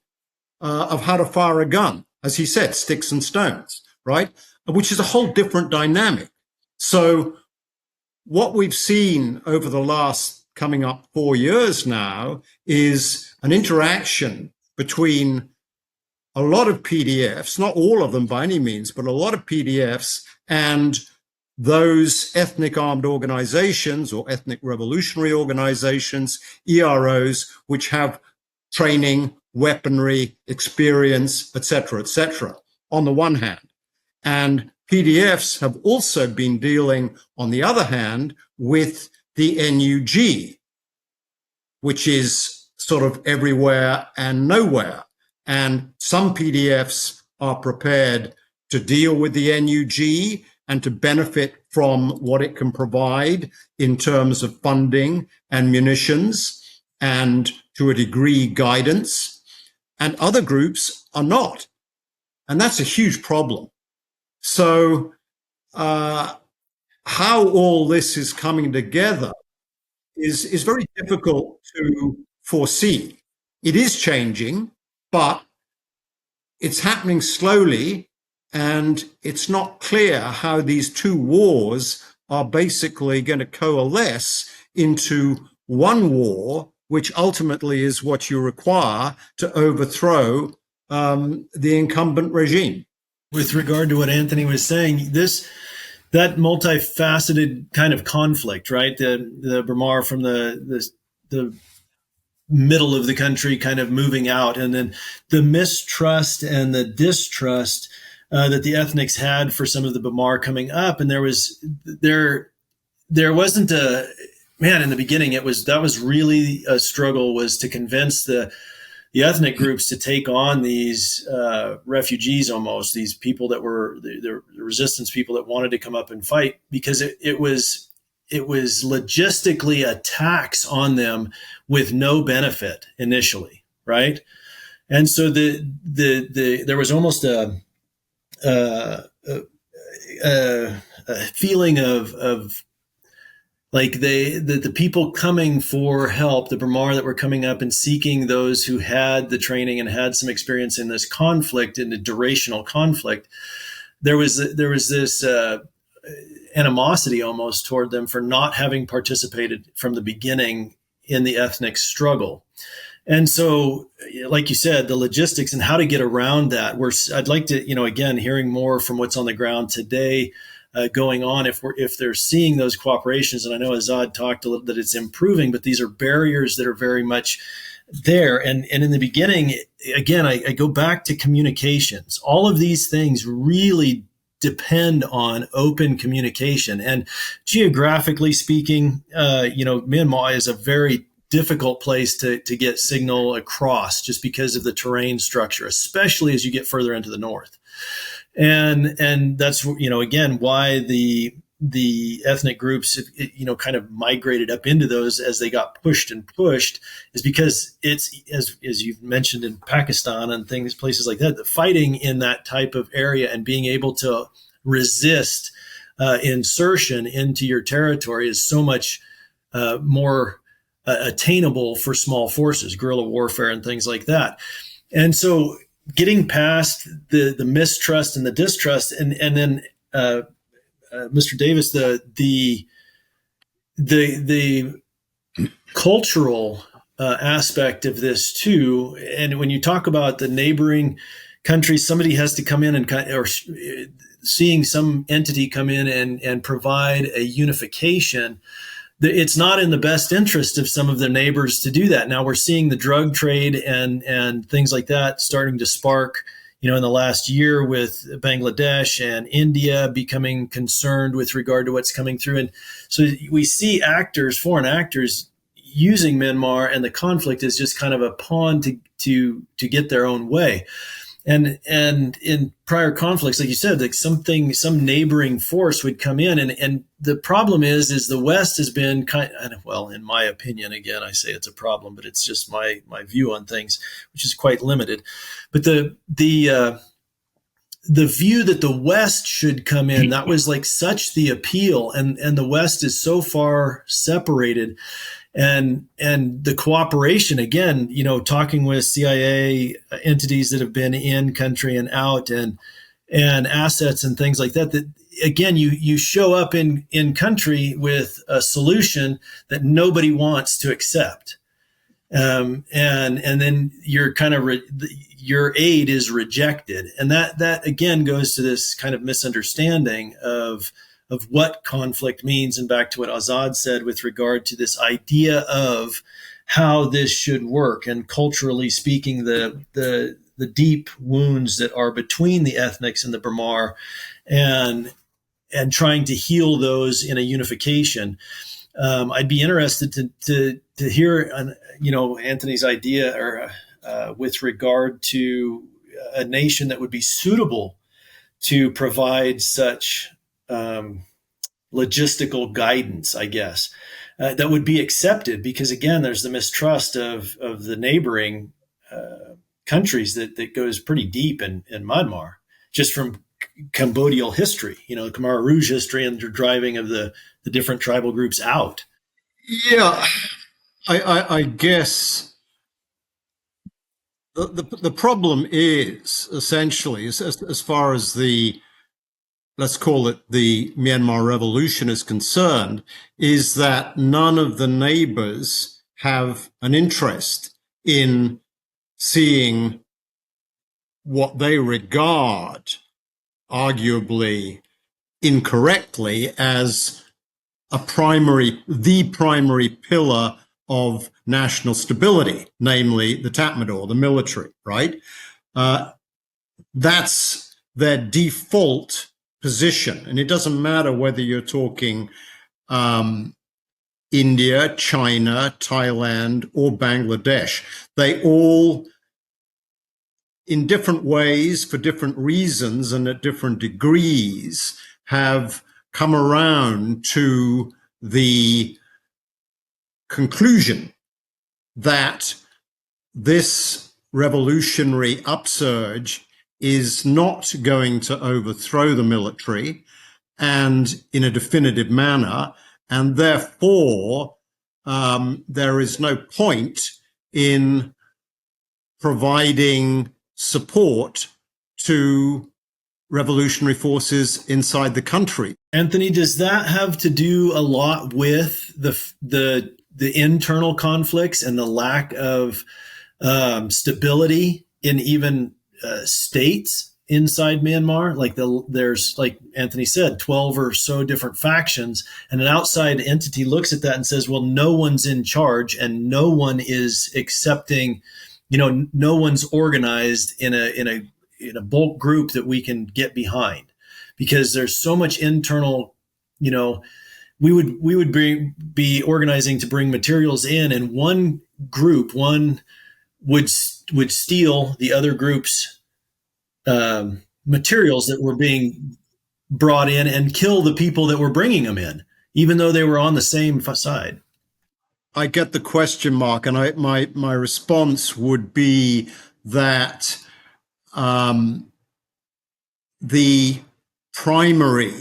of how to fire a gun, as he said, sticks and stones, right? Which is a whole different dynamic. So what we've seen over the last coming up 4 years now is an interaction between a lot of PDFs, not all of them by any means, but a lot of PDFs and those ethnic armed organizations or ethnic revolutionary organizations, EROs, which have training, weaponry, experience, etc., on the one hand. And PDFs have also been dealing, on the other hand, with the NUG, which is sort of everywhere and nowhere. And some PDFs are prepared to deal with the NUG and to benefit from what it can provide in terms of funding and munitions and, to a degree, guidance. And other groups are not. And that's a huge problem. So how all this is coming together is very difficult to foresee. It is changing, but it's happening slowly, and it's not clear how these two wars are basically going to coalesce into one war, which ultimately is what you require to overthrow the incumbent regime. With regard to what Anthony was saying, that multifaceted kind of conflict, right? The Bamar from the middle of the country kind of moving out, and then the mistrust and the distrust that the ethnics had for some of the Bamar coming up. And there wasn't in the beginning, that was really a struggle, was to convince the ethnic groups to take on these refugees, almost these people that were the resistance people that wanted to come up and fight, because it was logistically a tax on them with no benefit initially, right? And so there was almost a feeling of like the people coming for help, the Bamar that were coming up and seeking those who had the training and had some experience in this conflict, in the durational conflict, there was this animosity almost toward them for not having participated from the beginning in the ethnic struggle. And so, like you said, the logistics and how to get around that. I'd like to, again, hearing more from what's on the ground today, going on. If they're seeing those cooperations, and I know Azad talked a little that it's improving, but these are barriers that are very much there. And in the beginning, again, I go back to communications. All of these things really depend on open communication. And geographically speaking, Myanmar is a very difficult place to get signal across just because of the terrain structure, especially as you get further into the north. And that's, again, why the ethnic groups, kind of migrated up into those as they got pushed is because it's, as you've mentioned in Pakistan and places like that, the fighting in that type of area and being able to resist insertion into your territory is so much more attainable for small forces, guerrilla warfare and things like that. And so getting past the mistrust and the distrust, and then Mr. Davis, the cultural aspect of this too. And when you talk about the neighboring countries, somebody has to come in or seeing some entity come in and provide a unification. It's not in the best interest of some of their neighbors to do that. Now we're seeing the drug trade and things like that starting to spark, in the last year with Bangladesh and India becoming concerned with regard to what's coming through. And so we see foreign actors using Myanmar, and the conflict is just kind of a pawn to get their own way. And in prior conflicts, like you said, like some neighboring force would come in, and the problem is the West has been in my opinion, again, I say it's a problem, but it's just my view on things, which is quite limited. But the view that the West should come in, that was like such the appeal, and the West is so far separated. And the cooperation, again, talking with CIA entities that have been in country and out, and assets and things like that again, you show up in country with a solution that nobody wants to accept. And then you're your aid is rejected. And that again goes to this kind of misunderstanding of what conflict means, and back to what Azad said with regard to this idea of how this should work, and culturally speaking, the deep wounds that are between the ethnics and the Burmar, and trying to heal those in a unification. I'd be interested to hear Anthony's idea or with regard to a nation that would be suitable to provide such logistical guidance, I guess, that would be accepted, because again, there's the mistrust of the neighboring countries that goes pretty deep in Myanmar, just from Cambodial history, Khmer Rouge history, and the driving of the different tribal groups out. Yeah, I guess the problem is essentially, as far as let's call it the Myanmar Revolution is concerned, is that none of the neighbors have an interest in seeing what they regard, arguably incorrectly, as the primary pillar of national stability, namely the Tatmadaw, the military, right? That's their default position. And it doesn't matter whether you're talking India, China, Thailand, or Bangladesh. They all, in different ways, for different reasons and at different degrees, have come around to the conclusion that this revolutionary upsurge is not going to overthrow the military, and in a definitive manner, and therefore there is no point in providing support to revolutionary forces inside the country. Anthony, does that have to do a lot with the internal conflicts and the lack of stability in even states inside Myanmar. Like there's, like Anthony said, 12 or so different factions, and an outside entity looks at that and says, well, no one's in charge and no one is accepting, no one's organized in a bulk group that we can get behind, because there's so much internal, we would be organizing to bring materials in, and one group would steal the other group's materials that were being brought in and kill the people that were bringing them in, even though they were on the same side. I get the question, Mark, and my response would be that the primary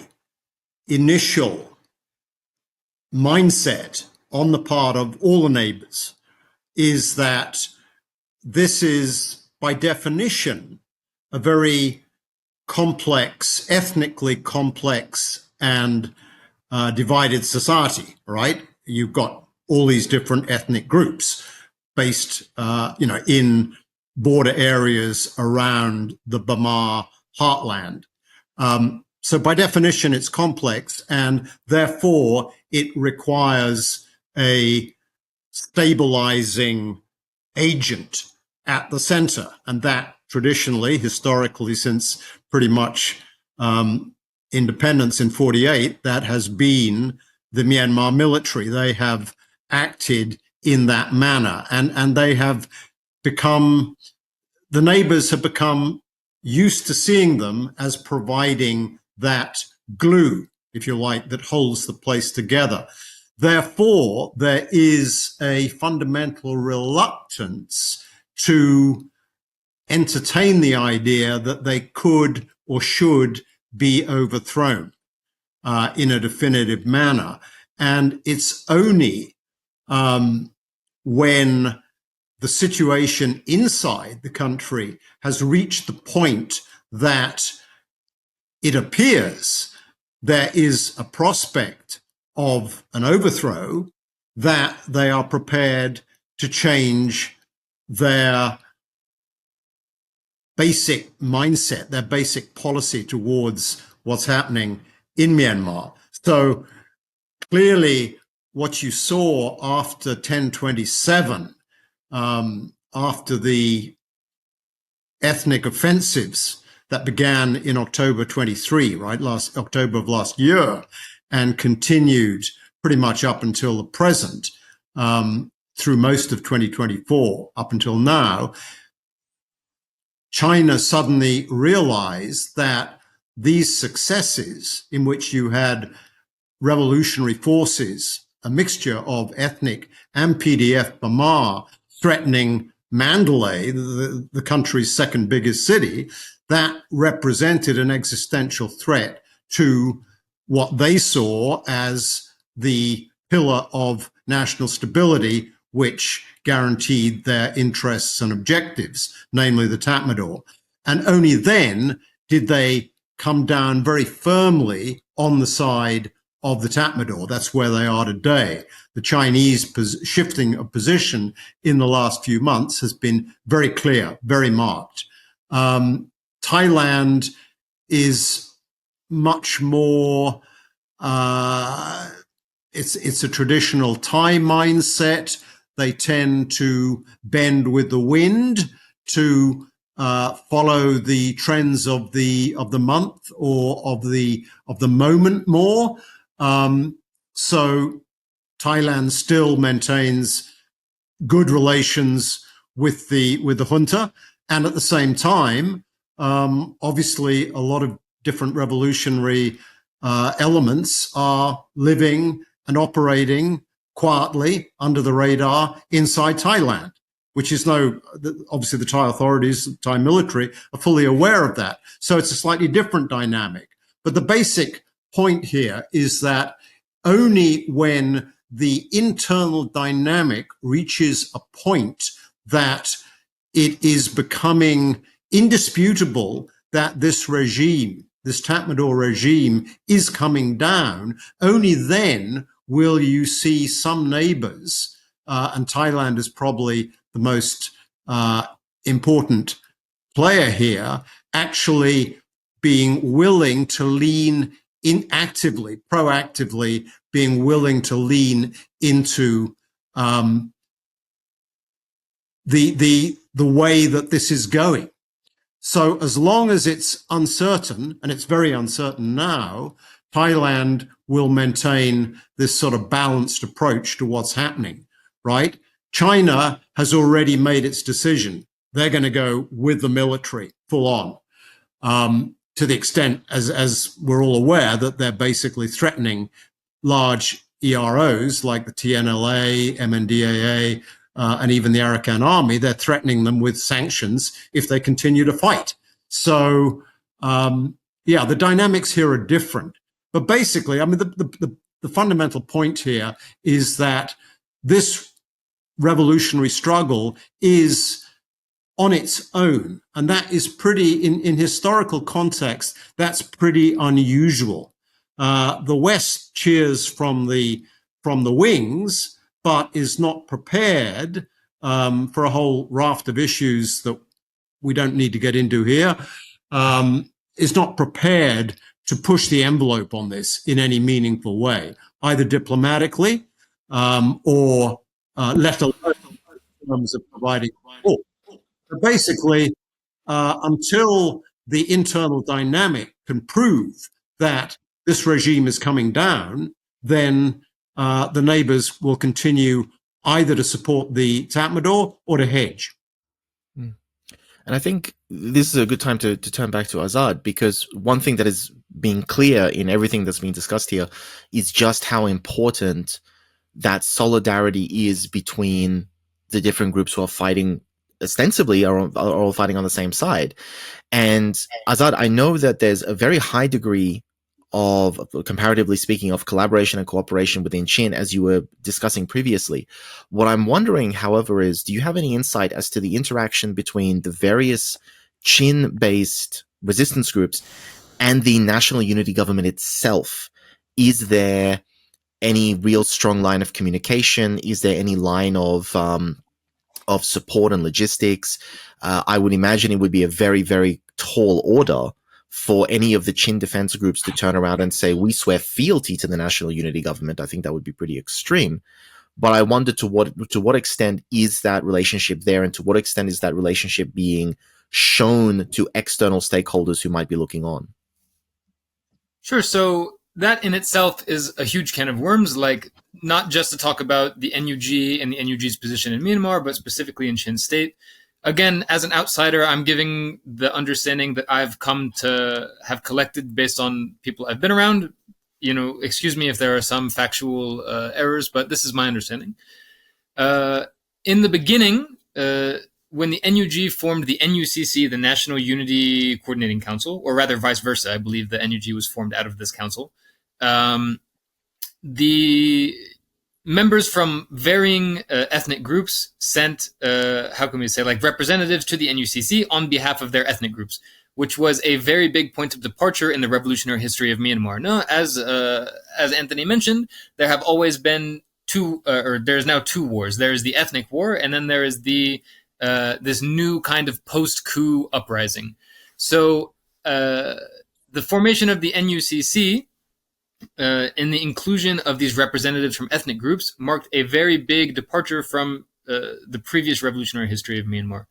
initial mindset on the part of all the neighbors is that this is, by definition, a very complex, ethnically complex and divided society, right? You've got all these different ethnic groups based, in border areas around the Burma heartland. So by definition, it's complex, and therefore it requires a stabilizing agent at the center. And that traditionally, historically, since pretty much independence in 48, that has been the Myanmar military. They have acted in that manner, and they have become, the neighbors have become used to seeing them as providing that glue, if you like, that holds the place together. Therefore, there is a fundamental reluctance to entertain the idea that they could or should be overthrown in a definitive manner. And it's only when the situation inside the country has reached the point that it appears there is a prospect of an overthrow that they are prepared to change their basic mindset, their basic policy towards what's happening in Myanmar. So clearly what you saw after 1027, after the ethnic offensives that began in October 23, right, October of last year, and continued pretty much up until the present, through most of 2024, up until now, China suddenly realized that these successes, in which you had revolutionary forces, a mixture of ethnic and PDF Burma, threatening Mandalay, the country's second biggest city, that represented an existential threat to what they saw as the pillar of national stability, which guaranteed their interests and objectives, namely the Tatmadaw. And only then did they come down very firmly on the side of the Tatmadaw. That's where they are today. The Chinese shifting of position in the last few months has been very clear, very marked. Thailand is much more, it's a traditional Thai mindset. They tend to bend with the wind, to follow the trends of the month or of the moment more. So Thailand still maintains good relations with the junta, and at the same time, obviously, a lot of different revolutionary elements are living and operating quietly under the radar inside Thailand, which is obviously the Thai authorities, the Thai military are fully aware of that. So it's a slightly different dynamic. But the basic point here is that only when the internal dynamic reaches a point that it is becoming indisputable that this regime, this Tatmadaw regime, is coming down, only then will you see some neighbors, and Thailand is probably the most important player here, actually being willing to lean in actively, proactively being willing to lean into the way that this is going. So as long as it's uncertain, and it's very uncertain now, Thailand will maintain this sort of balanced approach to what's happening, right? China has already made its decision. They're going to go with the military full on, to the extent, as we're all aware, that they're basically threatening large EROs like the TNLA, MNDAA, and even the Arakan army. They're threatening them with sanctions if they continue to fight. So, the dynamics here are different. But basically, I mean, the fundamental point here is that this revolutionary struggle is on its own. And that is pretty, in historical context, that's pretty unusual. The West cheers from the wings, but is not prepared for a whole raft of issues that we don't need to get into here, is not prepared to push the envelope on this in any meaningful way, either diplomatically or let alone in terms of providing support. But basically, until the internal dynamic can prove that this regime is coming down, then the neighbors will continue either to support the Tatmadaw or to hedge. And I think this is a good time to turn back to Azad, because one thing that is being clear in everything that's being discussed here is just how important that solidarity is between the different groups who are fighting, ostensibly are all fighting on the same side. And Azad, I know that there's a very high degree of, comparatively speaking, of collaboration and cooperation within Chin, as you were discussing previously. What I'm wondering, however, is, do you have any insight as to the interaction between the various Chin-based resistance groups and the national unity government itself? Is there any real strong line of communication? Is there any line of support and logistics? I would imagine it would be a very, very tall order for any of the Chin defense groups to turn around and say, we swear fealty to the national unity government. I think that would be pretty extreme. But I wonder to what extent is that relationship there, and to what extent is that relationship being shown to external stakeholders who might be looking on? Sure. So that in itself is a huge can of worms, like not just to talk about the NUG and the NUG's position in Myanmar, but specifically in Chin State. Again, as an outsider, I'm giving the understanding that I've come to have collected based on people I've been around. Excuse me if there are some factual errors, but this is my understanding. In the beginning, when the NUG formed the NUCC, the National Unity Coordinating Council, or rather vice versa, I believe the NUG was formed out of this council. The members from varying ethnic groups sent, representatives to the NUCC on behalf of their ethnic groups, which was a very big point of departure in the revolutionary history of Myanmar. Now, as Anthony mentioned, there have always been there's now two wars. There is the ethnic war, and then there is the this new kind of post-coup uprising. So the formation of the NUCC, in the inclusion of these representatives from ethnic groups, marked a very big departure from the previous revolutionary history of Myanmar.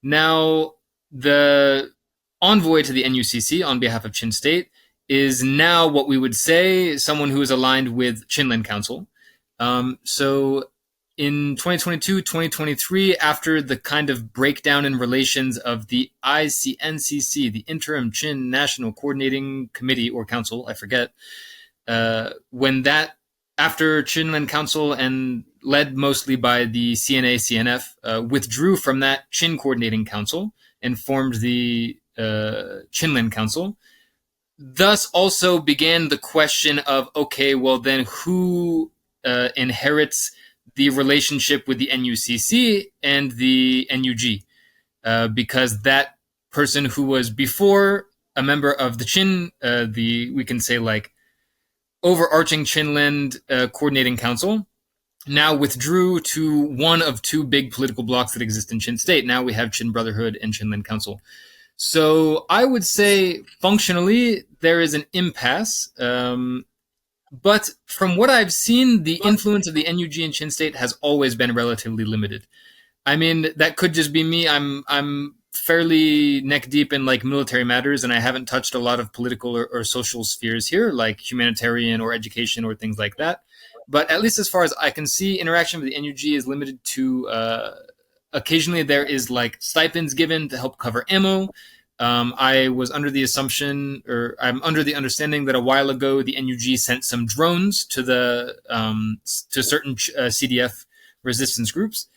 Now, the envoy to the NUCC on behalf of Chin State is now what we would say someone who is aligned with Chinland Council. So in 2022, 2023, after the kind of breakdown in relations of the ICNCC, the Interim Chin National Coordinating Committee or Council, I forget, when that, after Chinland Council and led mostly by the CNA, CNF, withdrew from that Chin Coordinating Council and formed the Chinland Council, thus also began the question of, okay, well then who inherits the relationship with the NUCC and the NUG? Because that person who was before a member of the Chin, we can say like overarching Chinland Coordinating Council, now withdrew to one of two big political blocs that exist in Qin State. Now we have Qin Brotherhood and Qinland Council. So I would say functionally there is an impasse. But from what I've seen, the influence of the NUG in Qin State has always been relatively limited. I mean, that could just be me. I'm fairly neck deep in like military matters, and I haven't touched a lot of political or social spheres here, like humanitarian or education or things like that. But at least as far as I can see, interaction with the NUG is limited to occasionally there is like stipends given to help cover ammo. I was under the assumption, or I'm under the understanding that a while ago the NUG sent some drones to the to certain CDF resistance groups.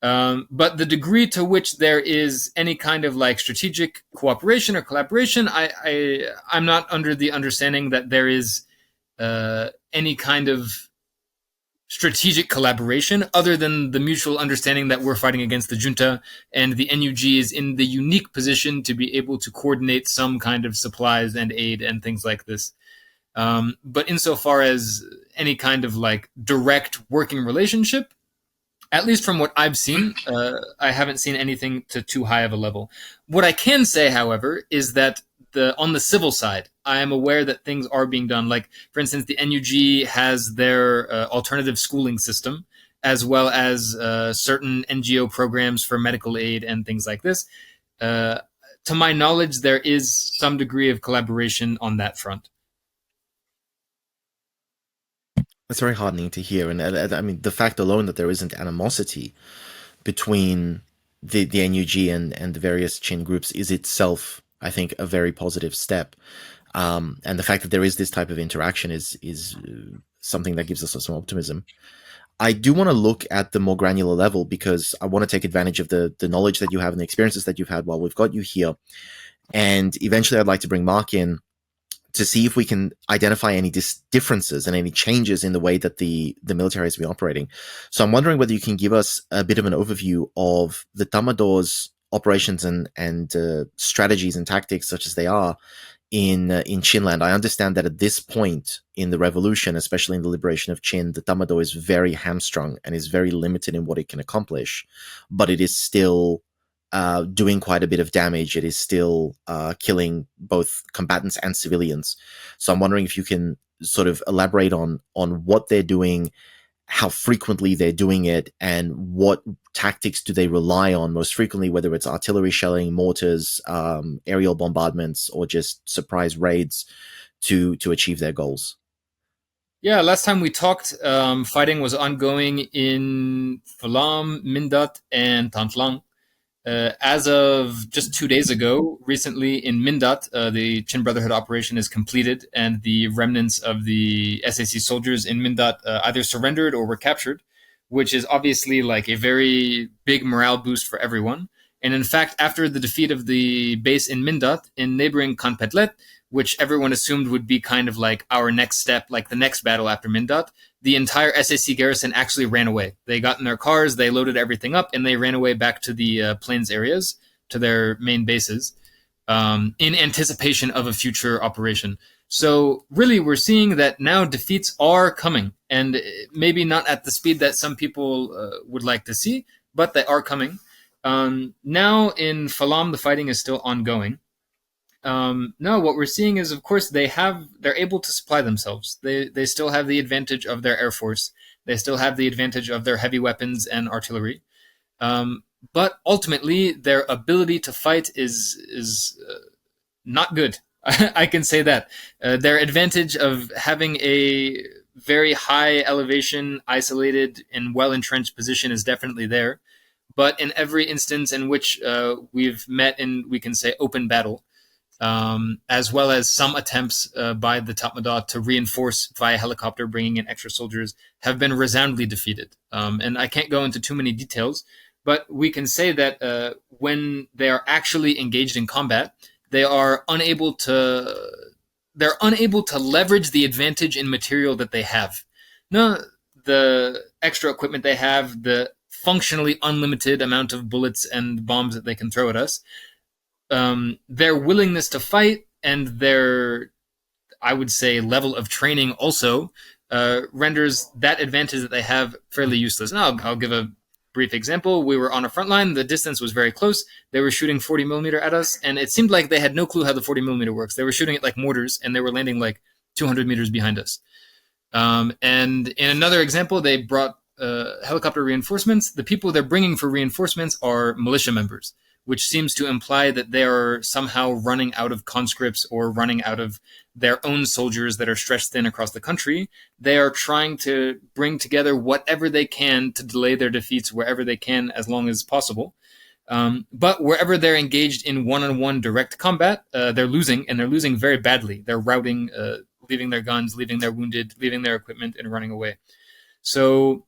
But the degree to which there is any kind of like strategic cooperation or collaboration, I'm not under the understanding that there is any kind of strategic collaboration other than the mutual understanding that we're fighting against the junta, and the NUG is in the unique position to be able to coordinate some kind of supplies and aid and things like this. But insofar as any kind of like direct working relationship, at least from what I've seen, I haven't seen anything to too high of a level. What I can say, however, is that on the civil side, I am aware that things are being done. Like, for instance, the NUG has their alternative schooling system, as well as certain NGO programs for medical aid and things like this. To my knowledge, there is some degree of collaboration on that front. That's very heartening to hear. And I mean, the fact alone that there isn't animosity between the NUG and the various Qin groups is itself, I think, a very positive step. And the fact that there is this type of interaction is something that gives us some optimism. I do want to look at the more granular level because I want to take advantage of the knowledge that you have and the experiences that you've had while we've got you here. And eventually I'd like to bring Mark in to see if we can identify any differences and any changes in the way that the military has been operating. So I'm wondering whether you can give us a bit of an overview of the Tatmadar's operations and strategies and tactics, such as they are in Qinland. I understand that at this point in the revolution, especially in the liberation of Qin, the Tatmadaw is very hamstrung and is very limited in what it can accomplish, but it is still doing quite a bit of damage. It is still killing both combatants and civilians. So I'm wondering if you can sort of elaborate on what they're doing, how frequently they're doing it, and what tactics do they rely on most frequently, whether it's artillery shelling, mortars, aerial bombardments, or just surprise raids to achieve their goals. Yeah, last time we talked, fighting was ongoing in Falam, Mindat, and Tantlang. As of just 2 days ago, recently in Mindat, the Qin Brotherhood operation is completed, and the remnants of the SAC soldiers in Mindat either surrendered or were captured, which is obviously like a very big morale boost for everyone. And in fact, after the defeat of the base in Mindat, in neighboring Kanpetlet, which everyone assumed would be kind of like our next step, like the next battle after Mindat, the entire SAC garrison actually ran away. They got in their cars, they loaded everything up, and they ran away back to the plains areas, to their main bases, in anticipation of a future operation. So really, we're seeing that now defeats are coming, and maybe not at the speed that some people would like to see, but they are coming. Now in Falam, the fighting is still ongoing. No, what we're seeing is, of course, they're able to supply themselves. They still have the advantage of their air force. They still have the advantage of their heavy weapons and artillery. But ultimately, their ability to fight is not good. I can say that. Their advantage of having a very high elevation, isolated, and well-entrenched position is definitely there. But in every instance in which we've met in, we can say, open battle, as well as some attempts by the Tatmadaw to reinforce via helicopter, bringing in extra soldiers, have been resoundingly defeated. And I can't go into too many details, but we can say that when they are actually engaged in combat, they are unable to leverage the advantage in material that they have. No, the extra equipment they have, the functionally unlimited amount of bullets and bombs that they can throw at us, their willingness to fight and their, I would say, level of training also renders that advantage that they have fairly useless. And I'll give a brief example. We were on a front line. The distance was very close. They were shooting 40 millimeter at us, and it seemed like they had no clue how the 40 millimeter works. They were shooting it like mortars, and they were landing like 200 meters behind us. And in another example, they brought helicopter reinforcements. The people they're bringing for reinforcements are militia members, which seems to imply that they are somehow running out of conscripts or running out of their own soldiers that are stretched thin across the country. They are trying to bring together whatever they can to delay their defeats wherever they can as long as possible. But wherever they're engaged in one-on-one direct combat, they're losing, and they're losing very badly. They're routing, leaving their guns, leaving their wounded, leaving their equipment, and running away. So,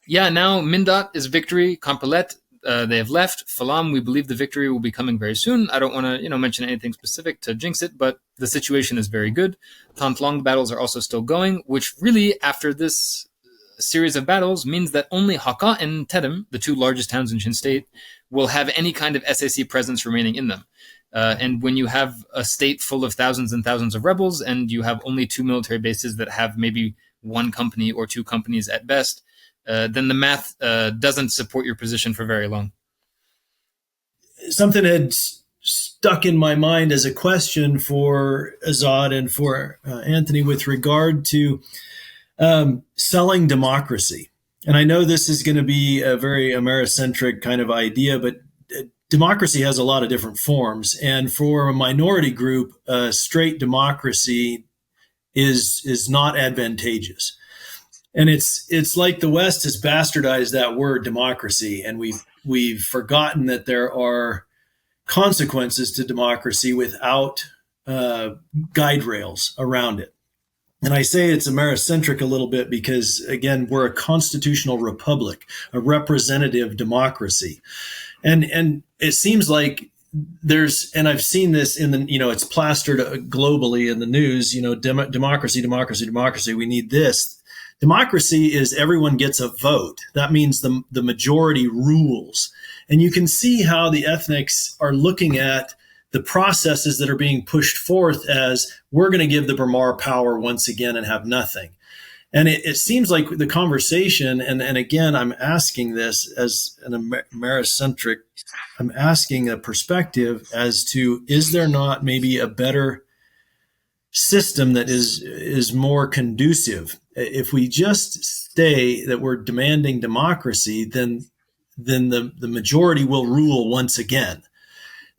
yeah, now Mindot is victory. Campelet, they have left. Falam, we believe the victory will be coming very soon. I don't want to, mention anything specific to jinx it, but the situation is very good. Tant Long battles are also still going, which really, after this series of battles, means that only Hakka and Tedem, the two largest towns in Chin State, will have any kind of SAC presence remaining in them. And when you have a state full of thousands and thousands of rebels, and you have only two military bases that have maybe one company or two companies at best, then the math doesn't support your position for very long. Something had stuck in my mind as a question for Azad and for Anthony with regard to selling democracy. And I know this is going to be a very Americentric kind of idea, but democracy has a lot of different forms. And for a minority group, straight democracy is not advantageous. And it's like the West has bastardized that word democracy, and we've forgotten that there are consequences to democracy without guide rails around it. And I say it's Americentric a little bit because, again, we're a constitutional republic, a representative democracy. And it seems like and I've seen this in the, it's plastered globally in the news, democracy, we need this. Democracy is everyone gets a vote. That means the majority rules. And you can see how the ethnics are looking at the processes that are being pushed forth as we're going to give the Burmar power once again and have nothing. And it seems like the conversation, and again, I'm asking this as an Americentric, I'm asking a perspective as to, is there not maybe a better system that is more conducive? If we just stay that we're demanding democracy, then the majority will rule once again.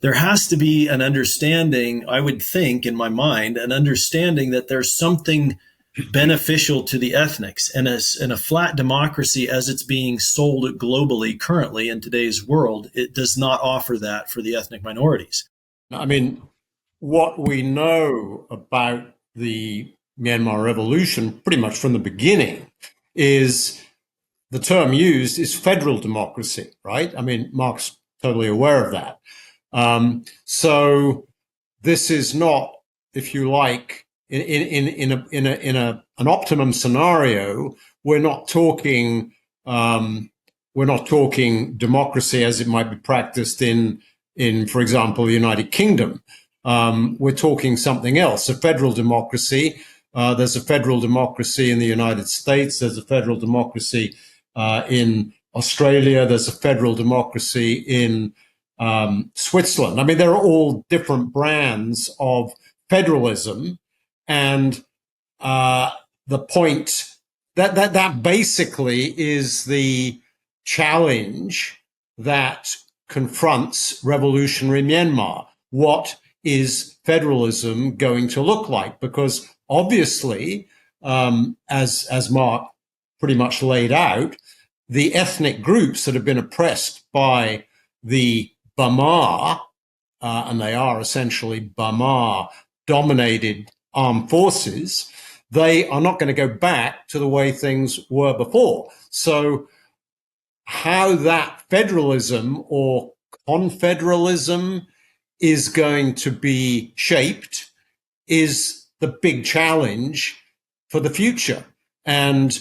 There has to be an understanding, I would think in my mind, an understanding that there's something beneficial to the ethnics, and a flat democracy as it's being sold globally currently in today's world, it does not offer that for the ethnic minorities. I mean, what we know about the Myanmar revolution pretty much from the beginning is the term used is federal democracy, right? I mean, Mark's totally aware of that. So this is not, if you like, in an optimum scenario, we're not talking democracy as it might be practiced in for example, the United Kingdom. We're talking something else, a federal democracy. There's a federal democracy in the United States. There's a federal democracy in Australia. There's a federal democracy in Switzerland. I mean, they're all different brands of federalism. And the point that basically is the challenge that confronts revolutionary Myanmar. What is federalism going to look like? Because obviously, as Mark pretty much laid out, the ethnic groups that have been oppressed by the Burma, and they are essentially Burma-dominated armed forces, they are not going to go back to the way things were before. So how that federalism or confederalism is going to be shaped is the big challenge for the future. And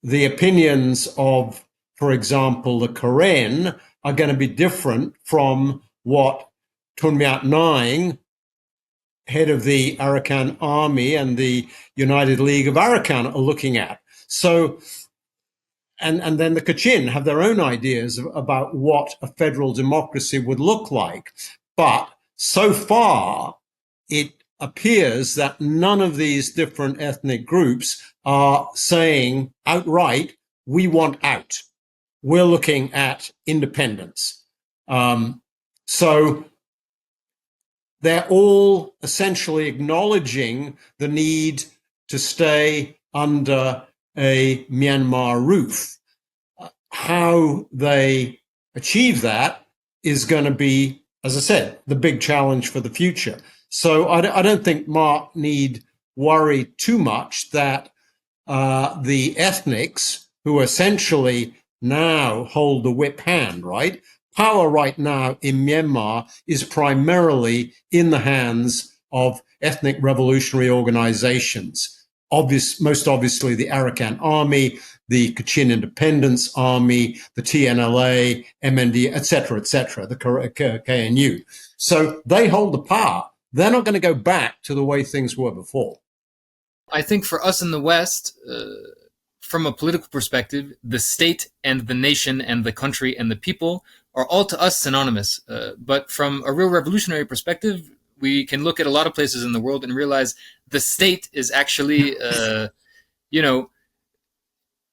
the opinions of, for example, the Karen are going to be different from what Tun Myat Naing head of the Arakan Army and the United League of Arakan are looking at. So, and then the Kachin have their own ideas about what a federal democracy would look like. But so far, it appears that none of these different ethnic groups are saying outright, we want out. We're looking at independence. So they're all essentially acknowledging the need to stay under a Myanmar roof. How they achieve that is going to be, as I said, the big challenge for the future. So I don't think Mark need worry too much that the ethnics, who essentially now hold the whip hand, right? Power right now in Myanmar is primarily in the hands of ethnic revolutionary organizations. Most obviously the Arakan Army, the Kachin Independence Army, the TNLA, MND, etc., the KNU. So they hold the power. They're not going to go back to the way things were before. I think for us in the West, from a political perspective, the state and the nation and the country and the people are all to us synonymous. But from a real revolutionary perspective, we can look at a lot of places in the world and realize the state is actually,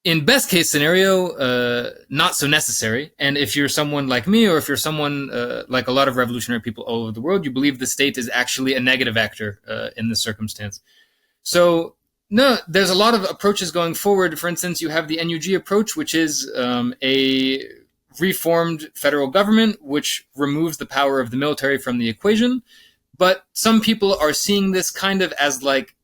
in best case scenario, not so necessary. And if you're someone like me, or if you're someone like a lot of revolutionary people all over the world, you believe the state is actually a negative actor in this circumstance. So, no, there's a lot of approaches going forward. For instance, you have the NUG approach, which is a reformed federal government, which removes the power of the military from the equation. But some people are seeing this kind of as like,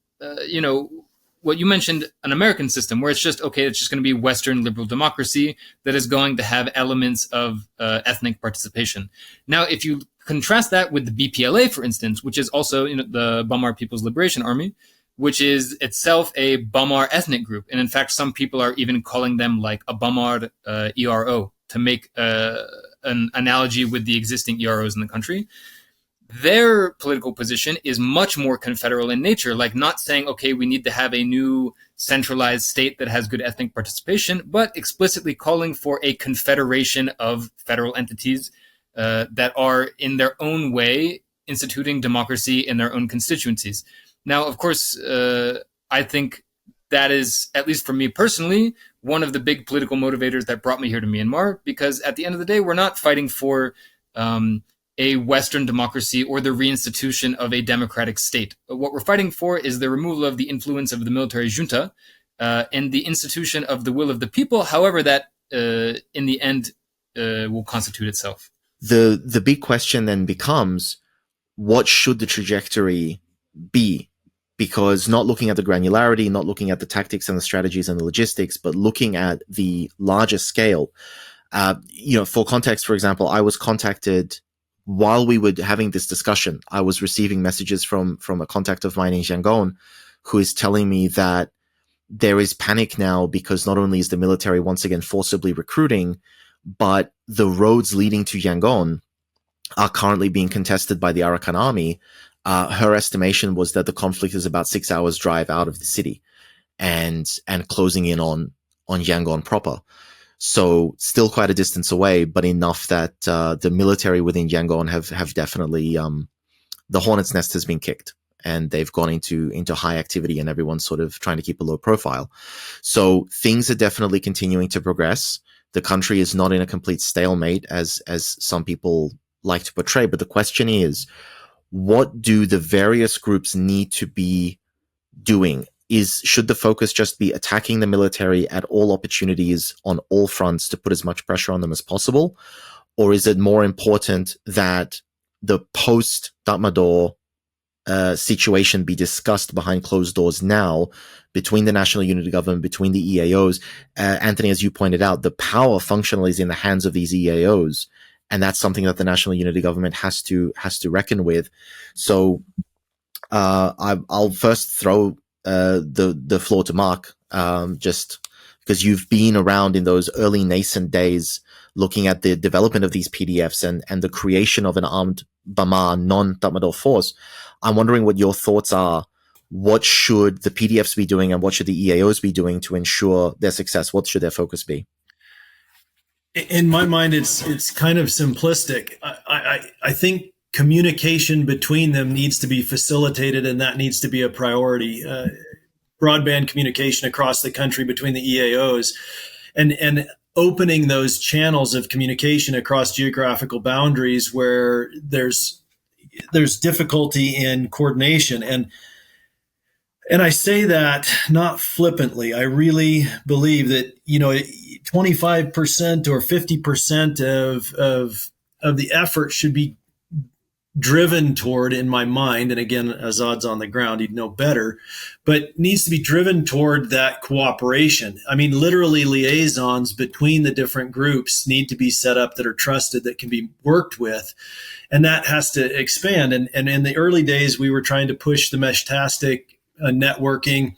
what you mentioned, an American system, where it's just, okay, it's just going to be Western liberal democracy that is going to have elements of ethnic participation. Now, if you contrast that with the BPLA, for instance, which is also the Bamar People's Liberation Army, which is itself a Bamar ethnic group. And in fact, some people are even calling them like a Bamar ERO to make an analogy with the existing EROs in the country. Their political position is much more confederal in nature, like not saying, okay, we need to have a new centralized state that has good ethnic participation, but explicitly calling for a confederation of federal entities that are in their own way instituting democracy in their own constituencies. Now, of course, I think that is, at least for me personally, one of the big political motivators that brought me here to Myanmar, because at the end of the day, we're not fighting for a Western democracy or the reinstitution of a democratic state. What we're fighting for is the removal of the influence of the military junta and the institution of the will of the people, however that in the end will constitute itself. The big question then becomes, what should the trajectory be? Because not looking at the granularity, not looking at the tactics and the strategies and the logistics, but looking at the larger scale. For context, for example, I was contacted while we were having this discussion. I was receiving messages from a contact of mine in Yangon who is telling me that there is panic now because not only is the military once again forcibly recruiting, but the roads leading to Yangon are currently being contested by the Arakan Army. Her estimation was that the conflict is about 6 hours drive out of the city and closing in on Yangon proper. So still quite a distance away, but enough that the military within Yangon have definitely the hornet's nest has been kicked and they've gone into high activity and everyone's sort of trying to keep a low profile. So things are definitely continuing to progress. The country is not in a complete stalemate as some people like to portray, but the question is, what do the various groups need to be doing? Should the focus just be attacking the military at all opportunities on all fronts to put as much pressure on them as possible? Or is it more important that the post-Tatmadaw situation be discussed behind closed doors now between the National Unity Government, between the EAOs? Anthony, as you pointed out, the power functionally is in the hands of these EAOs. And that's something that the National Unity Government has to reckon with. So I'll first throw the floor to Mark, just because you've been around in those early nascent days looking at the development of these PDFs and the creation of an armed Bamar non-Tatmadaw force. I'm wondering what your thoughts are. What should the PDFs be doing and what should the EAOs be doing to ensure their success? What should their focus be? In my mind, it's kind of simplistic. I think communication between them needs to be facilitated, and that needs to be a priority. Broadband communication across the country between the EAOs, and opening those channels of communication across geographical boundaries where there's difficulty in coordination. And I say that not flippantly. I really believe that, 25% or 50% of the effort should be driven toward, in my mind, and again, Azad's on the ground, he'd know better, but needs to be driven toward that cooperation. I mean, literally liaisons between the different groups need to be set up that are trusted, that can be worked with. And that has to expand. And in the early days, we were trying to push the Meshtastic networking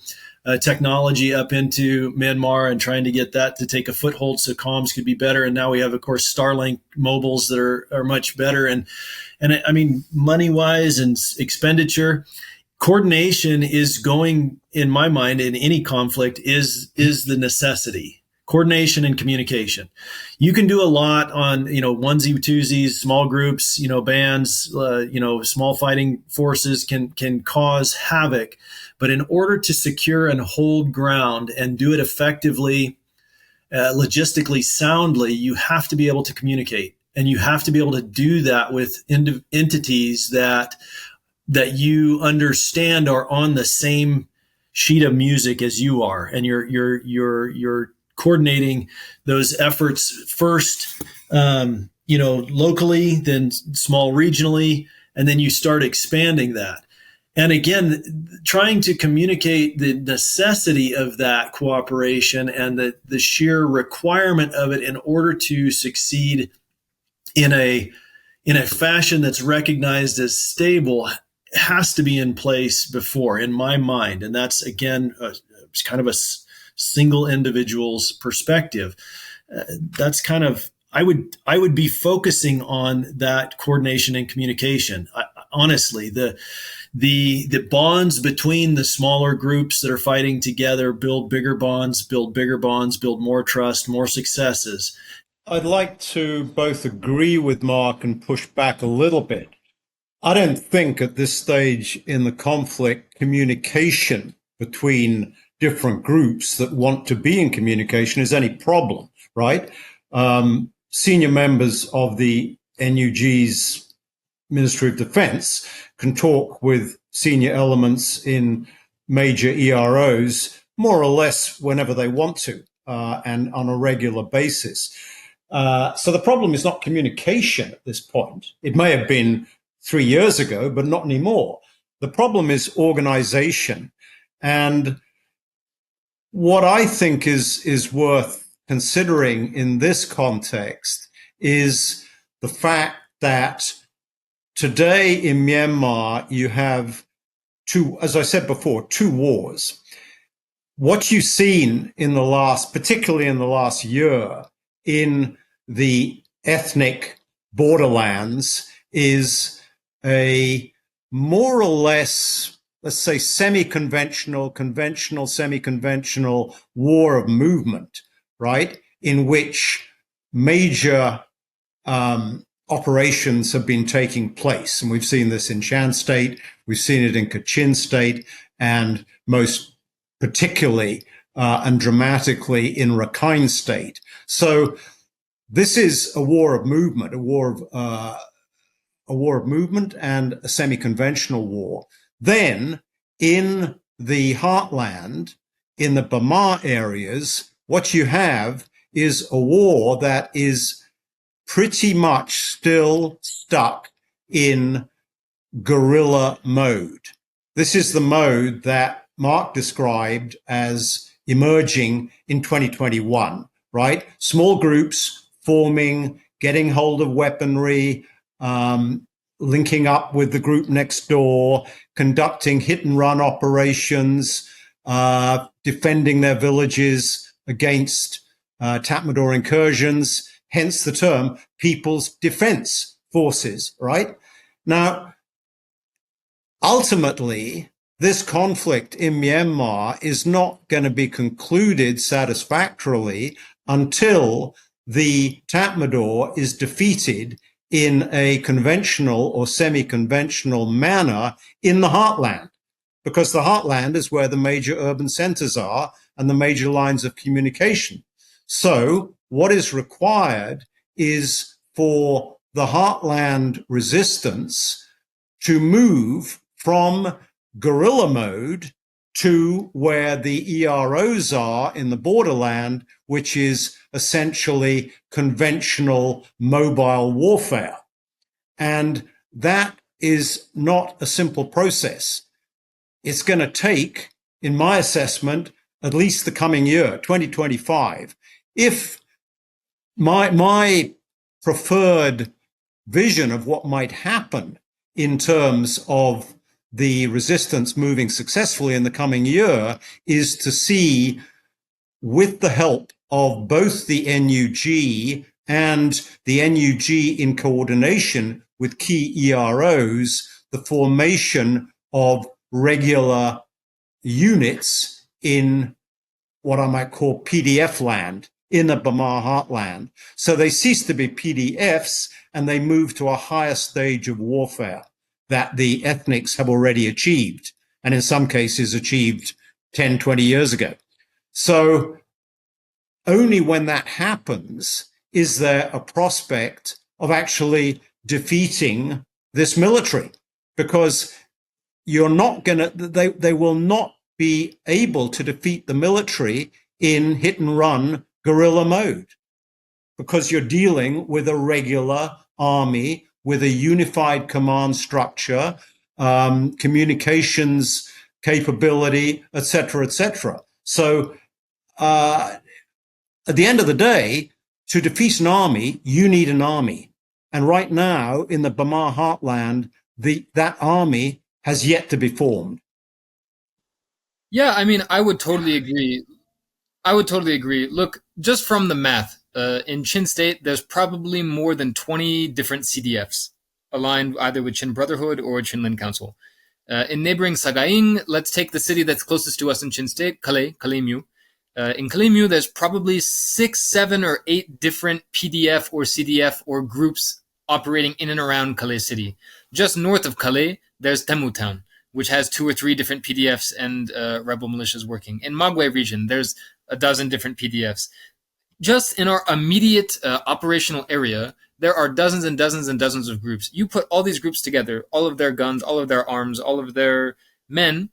technology up into Myanmar and trying to get that to take a foothold so comms could be better. And now we have, of course, Starlink mobiles that are much better. And I mean, money-wise and expenditure, coordination is going, in my mind, in any conflict, is the necessity. Coordination and communication. You can do a lot on, onesie twosies, small groups, bands, small fighting forces can cause havoc. But in order to secure and hold ground and do it effectively, logistically soundly, you have to be able to communicate, and you have to be able to do that with entities that you understand are on the same sheet of music as you are, and you're coordinating those efforts first, locally, then small regionally, and then you start expanding that. And again, trying to communicate the necessity of that cooperation and the sheer requirement of it in order to succeed in a fashion that's recognized as stable has to be in place before, in my mind. And that's, again, kind of a single individual's perspective. That's kind of, I would be focusing on that coordination and communication. Honestly, the bonds between the smaller groups that are fighting together build bigger bonds, build more trust, more successes. I'd like to both agree with Mark and push back a little bit. I don't think at this stage in the conflict, communication between different groups that want to be in communication is any problem, right? Senior members of the NUG's Ministry of Defense can talk with senior elements in major EROs more or less whenever they want to, and on a regular basis. So the problem is not communication at this point. It may have been 3 years ago, but not anymore. The problem is organization. And what I think is worth considering in this context is the fact that today in Myanmar, you have as I said before, two wars. What you've seen particularly in the last year, in the ethnic borderlands is a more or less, let's say, semi-conventional war of movement, right? In which major operations have been taking place. And we've seen this in Shan State, we've seen it in Kachin State, and most particularly and dramatically in Rakhine State. So this is a war of movement, a war of movement and a semi-conventional war. Then in the heartland, in the Bamar areas, what you have is a war that is pretty much still stuck in guerrilla mode. This is the mode that Mark described as emerging in 2021, right? Small groups forming, getting hold of weaponry, linking up with the group next door, conducting hit and run operations, defending their villages against Tatmadaw incursions, hence the term People's Defense Forces, right? Now, ultimately, this conflict in Myanmar is not going to be concluded satisfactorily until the Tatmadaw is defeated in a conventional or semi-conventional manner in the heartland, because the heartland is where the major urban centers are and the major lines of communication. So what is required is for the heartland resistance to move from guerrilla mode to where the EROs are in the borderland, which is essentially conventional mobile warfare. And that is not a simple process. It's going to take, in my assessment, at least the coming year, 2025. If my preferred vision of what might happen in terms of the resistance moving successfully in the coming year is to see, with the help of both the NUG and the NUG in coordination with key EROs, the formation of regular units in what I might call PDF land, in the Burma heartland. So they cease to be PDFs and they move to a higher stage of warfare that the ethnics have already achieved, and in some cases achieved 10, 20 years ago. So only when that happens is there a prospect of actually defeating this military, because you're not going to, they will not be able to defeat the military in hit and run guerrilla mode, because you're dealing with a regular army with a unified command structure, communications capability, etc., etc. So at the end of the day, to defeat an army, you need an army. And right now, in the Burma heartland, that army has yet to be formed. Yeah, I mean, I would totally agree. Look, just from the math, in Chin State, there's probably more than 20 different CDFs aligned either with Chin Brotherhood or Chinland Council. In neighboring Sagaing, let's take the city that's closest to us in Chin State, Kalay Mu. In Kalay Mu, there's probably 6, 7, or 8 different PDF or CDF or groups operating in and around Kalay City. Just north of Kalay, there's Temu Town, which has 2 or 3 different PDFs and rebel militias working. In Magway region, there's a dozen different PDFs. Just in our immediate operational area, there are dozens and dozens and dozens of groups. You put all these groups together, all of their guns, all of their arms, all of their men,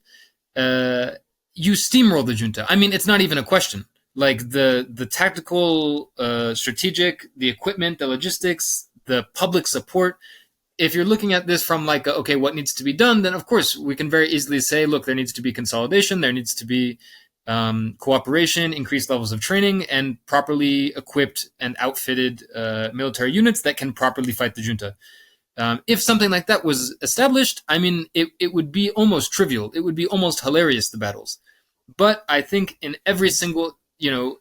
you steamroll the junta. I mean, it's not even a question. Like the tactical, strategic, the equipment, the logistics, the public support. If you're looking at this from like, okay, what needs to be done, then of course we can very easily say, look, there needs to be consolidation, there needs to be cooperation, increased levels of training, and properly equipped and outfitted military units that can properly fight the junta. If something like that was established, I mean, it would be almost trivial. It would be almost hilarious, the battles. But I think in every single, in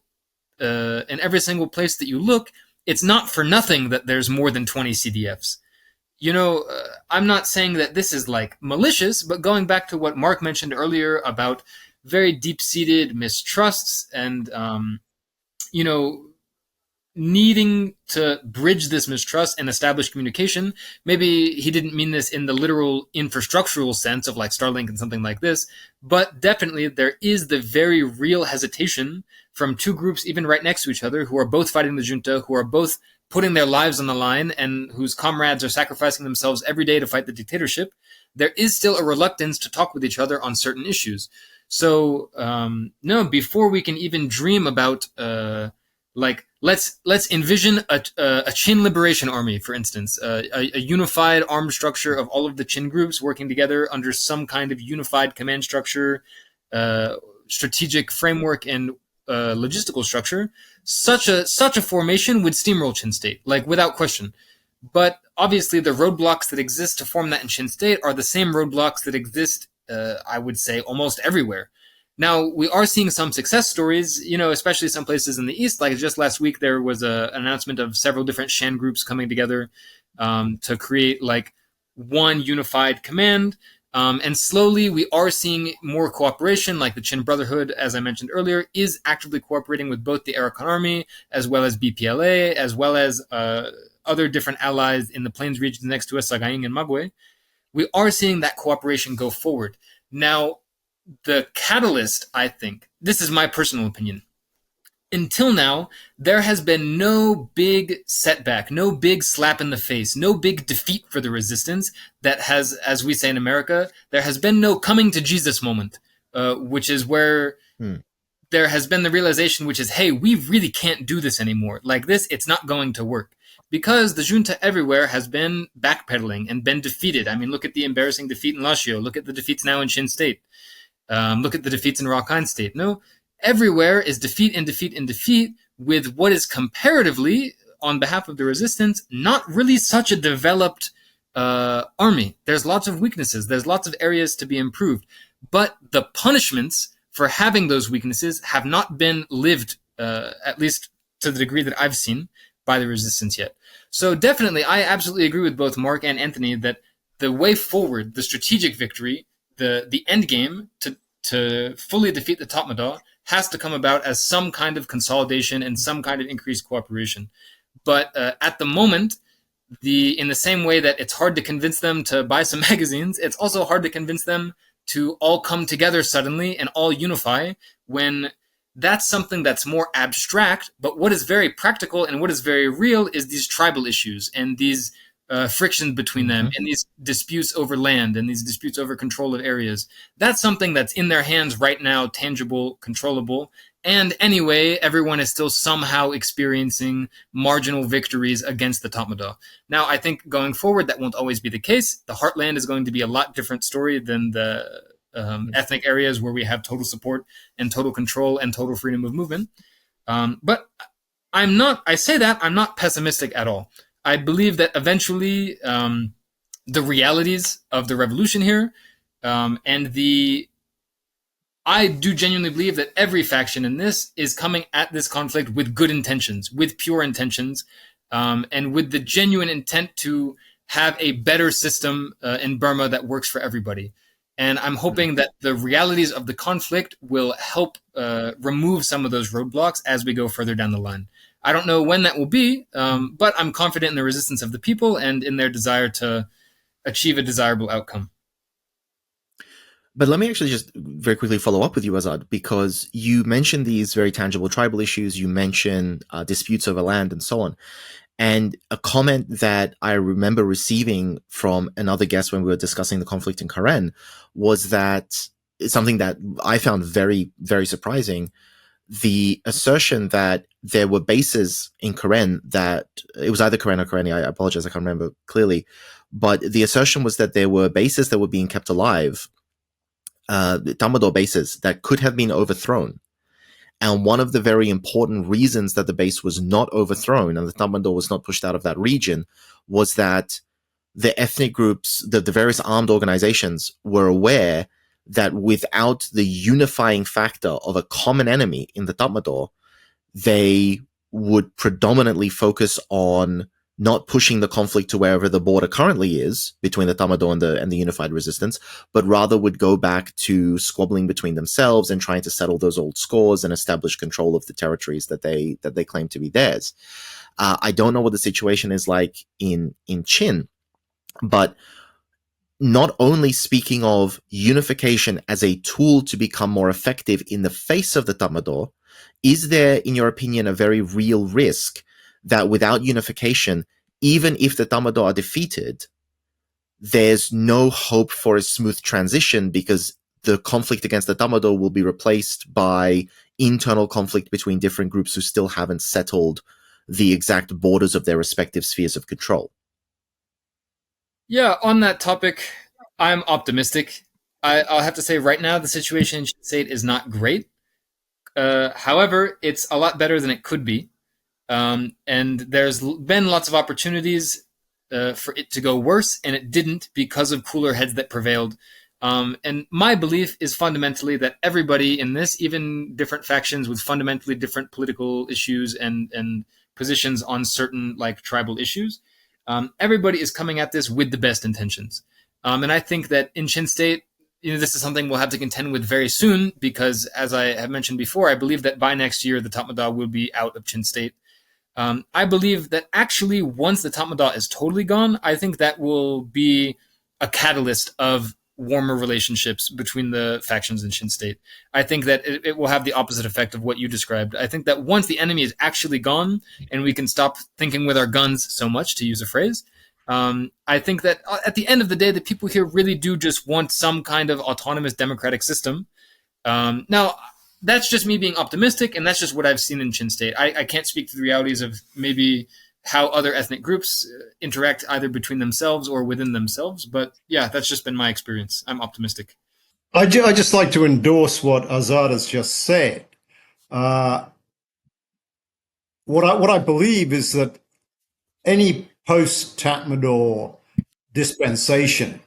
every single place that you look, it's not for nothing that there's more than 20 CDFs. I'm not saying that this is like malicious, but going back to what Mark mentioned earlier about very deep-seated mistrusts and, needing to bridge this mistrust and establish communication. Maybe he didn't mean this in the literal infrastructural sense of like Starlink and something like this, but definitely there is the very real hesitation from two groups, even right next to each other, who are both fighting the junta, who are both putting their lives on the line, and whose comrades are sacrificing themselves every day to fight the dictatorship. There is still a reluctance to talk with each other on certain issues. So, no, before we can even dream about, let's envision a Chin Liberation Army, for instance, a unified armed structure of all of the Chin groups working together under some kind of unified command structure, strategic framework, and logistical structure. Such a formation would steamroll Chin State, like without question. But obviously, the roadblocks that exist to form that in Chin State are the same roadblocks that exist, I would say, almost everywhere. Now, we are seeing some success stories, especially some places in the East. Like just last week, there was an announcement of several different Shan groups coming together to create like one unified command. And slowly we are seeing more cooperation, like the Chin Brotherhood, as I mentioned earlier, is actively cooperating with both the Arakan Army, as well as BPLA, as well as other different allies in the plains regions next to us, Sagaing and Magwe. We are seeing that cooperation go forward. Now, the catalyst, I think, this is my personal opinion, until now, there has been no big setback, no big slap in the face, no big defeat for the resistance that has, as we say in America, there has been no coming to Jesus moment, which is where there has been the realization, which is, hey, we really can't do this anymore. Like this, it's not going to work. Because the junta everywhere has been backpedaling and been defeated. I mean, look at the embarrassing defeat in Lazio. Look at the defeats now in Chin State. Look at the defeats in Rakhine State. No, everywhere is defeat and defeat and defeat, with what is comparatively, on behalf of the resistance, not really such a developed army. There's lots of weaknesses. There's lots of areas to be improved. But the punishments for having those weaknesses have not been lived, at least to the degree that I've seen, by the resistance yet. So definitely, I absolutely agree with both Mark and Anthony that the way forward, the strategic victory, the end game to fully defeat the Tatmadaw has to come about as some kind of consolidation and some kind of increased cooperation. But at the moment, in the same way that it's hard to convince them to buy some magazines, it's also hard to convince them to all come together suddenly and all unify, when that's something that's more abstract. But what is very practical and what is very real is these tribal issues and these frictions between them and these disputes over land and these disputes over control of areas. That's something that's in their hands right now, tangible, controllable. And anyway, everyone is still somehow experiencing marginal victories against the Tatmadaw. Now, I think going forward, that won't always be the case. The heartland is going to be a lot different story than the ethnic areas where we have total support and total control and total freedom of movement. But I'm not pessimistic at all. I believe that eventually the realities of the revolution here I do genuinely believe that every faction in this is coming at this conflict with good intentions, with pure intentions, and with the genuine intent to have a better system in Burma that works for everybody. And I'm hoping that the realities of the conflict will help remove some of those roadblocks as we go further down the line. I don't know when that will be, but I'm confident in the resistance of the people and in their desire to achieve a desirable outcome. But let me actually just very quickly follow up with you, Azad, because you mentioned these very tangible tribal issues. You mentioned disputes over land and so on. And a comment that I remember receiving from another guest when we were discussing the conflict in Karen was that something that I found very, very surprising. The assertion that there were bases in Karen that it was either Karen or Karenni, I apologize, I can't remember clearly. But the assertion was that there were bases that were being kept alive, Tatmadaw bases that could have been overthrown. And one of the very important reasons that the base was not overthrown and the Tatmadaw was not pushed out of that region was that the ethnic groups, the various armed organizations were aware that without the unifying factor of a common enemy in the Tatmadaw, they would predominantly focus on not pushing the conflict to wherever the border currently is between the Tatmadaw and the unified resistance, but rather would go back to squabbling between themselves and trying to settle those old scores and establish control of the territories that they claim to be theirs. I don't know what the situation is like in Chin, but not only speaking of unification as a tool to become more effective in the face of the Tatmadaw, is there, in your opinion, a very real risk that without unification, even if the Tatmadaw are defeated, there's no hope for a smooth transition because the conflict against the Tatmadaw will be replaced by internal conflict between different groups who still haven't settled the exact borders of their respective spheres of control? Yeah, on that topic, I'm optimistic. I'll have to say right now, the situation in Chin State is not great. However, it's a lot better than it could be. And there's been lots of opportunities for it to go worse, and it didn't because of cooler heads that prevailed. And my belief is fundamentally that everybody in this, even different factions with fundamentally different political issues and positions on certain like tribal issues, everybody is coming at this with the best intentions. And I think that in Chin State, this is something we'll have to contend with very soon because, as I have mentioned before, I believe that by next year, the Tatmadaw will be out of Chin State. I believe that actually once the Tatmadaw is totally gone, I think that will be a catalyst of warmer relationships between the factions in Chin State. I think that it will have the opposite effect of what you described. I think that once the enemy is actually gone and we can stop thinking with our guns so much, to use a phrase, I think that at the end of the day, the people here really do just want some kind of autonomous democratic system. Now, that's just me being optimistic, and that's just what I've seen in Chin State. I can't speak to the realities of maybe how other ethnic groups interact either between themselves or within themselves. But yeah, that's just been my experience. I'm optimistic. I just like to endorse what Azad has just said. What I believe is that any post-Tatmadaw dispensation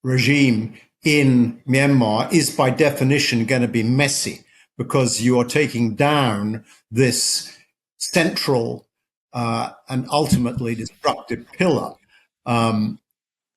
regime in Myanmar is by definition going to be messy because you are taking down this central and ultimately destructive pillar. And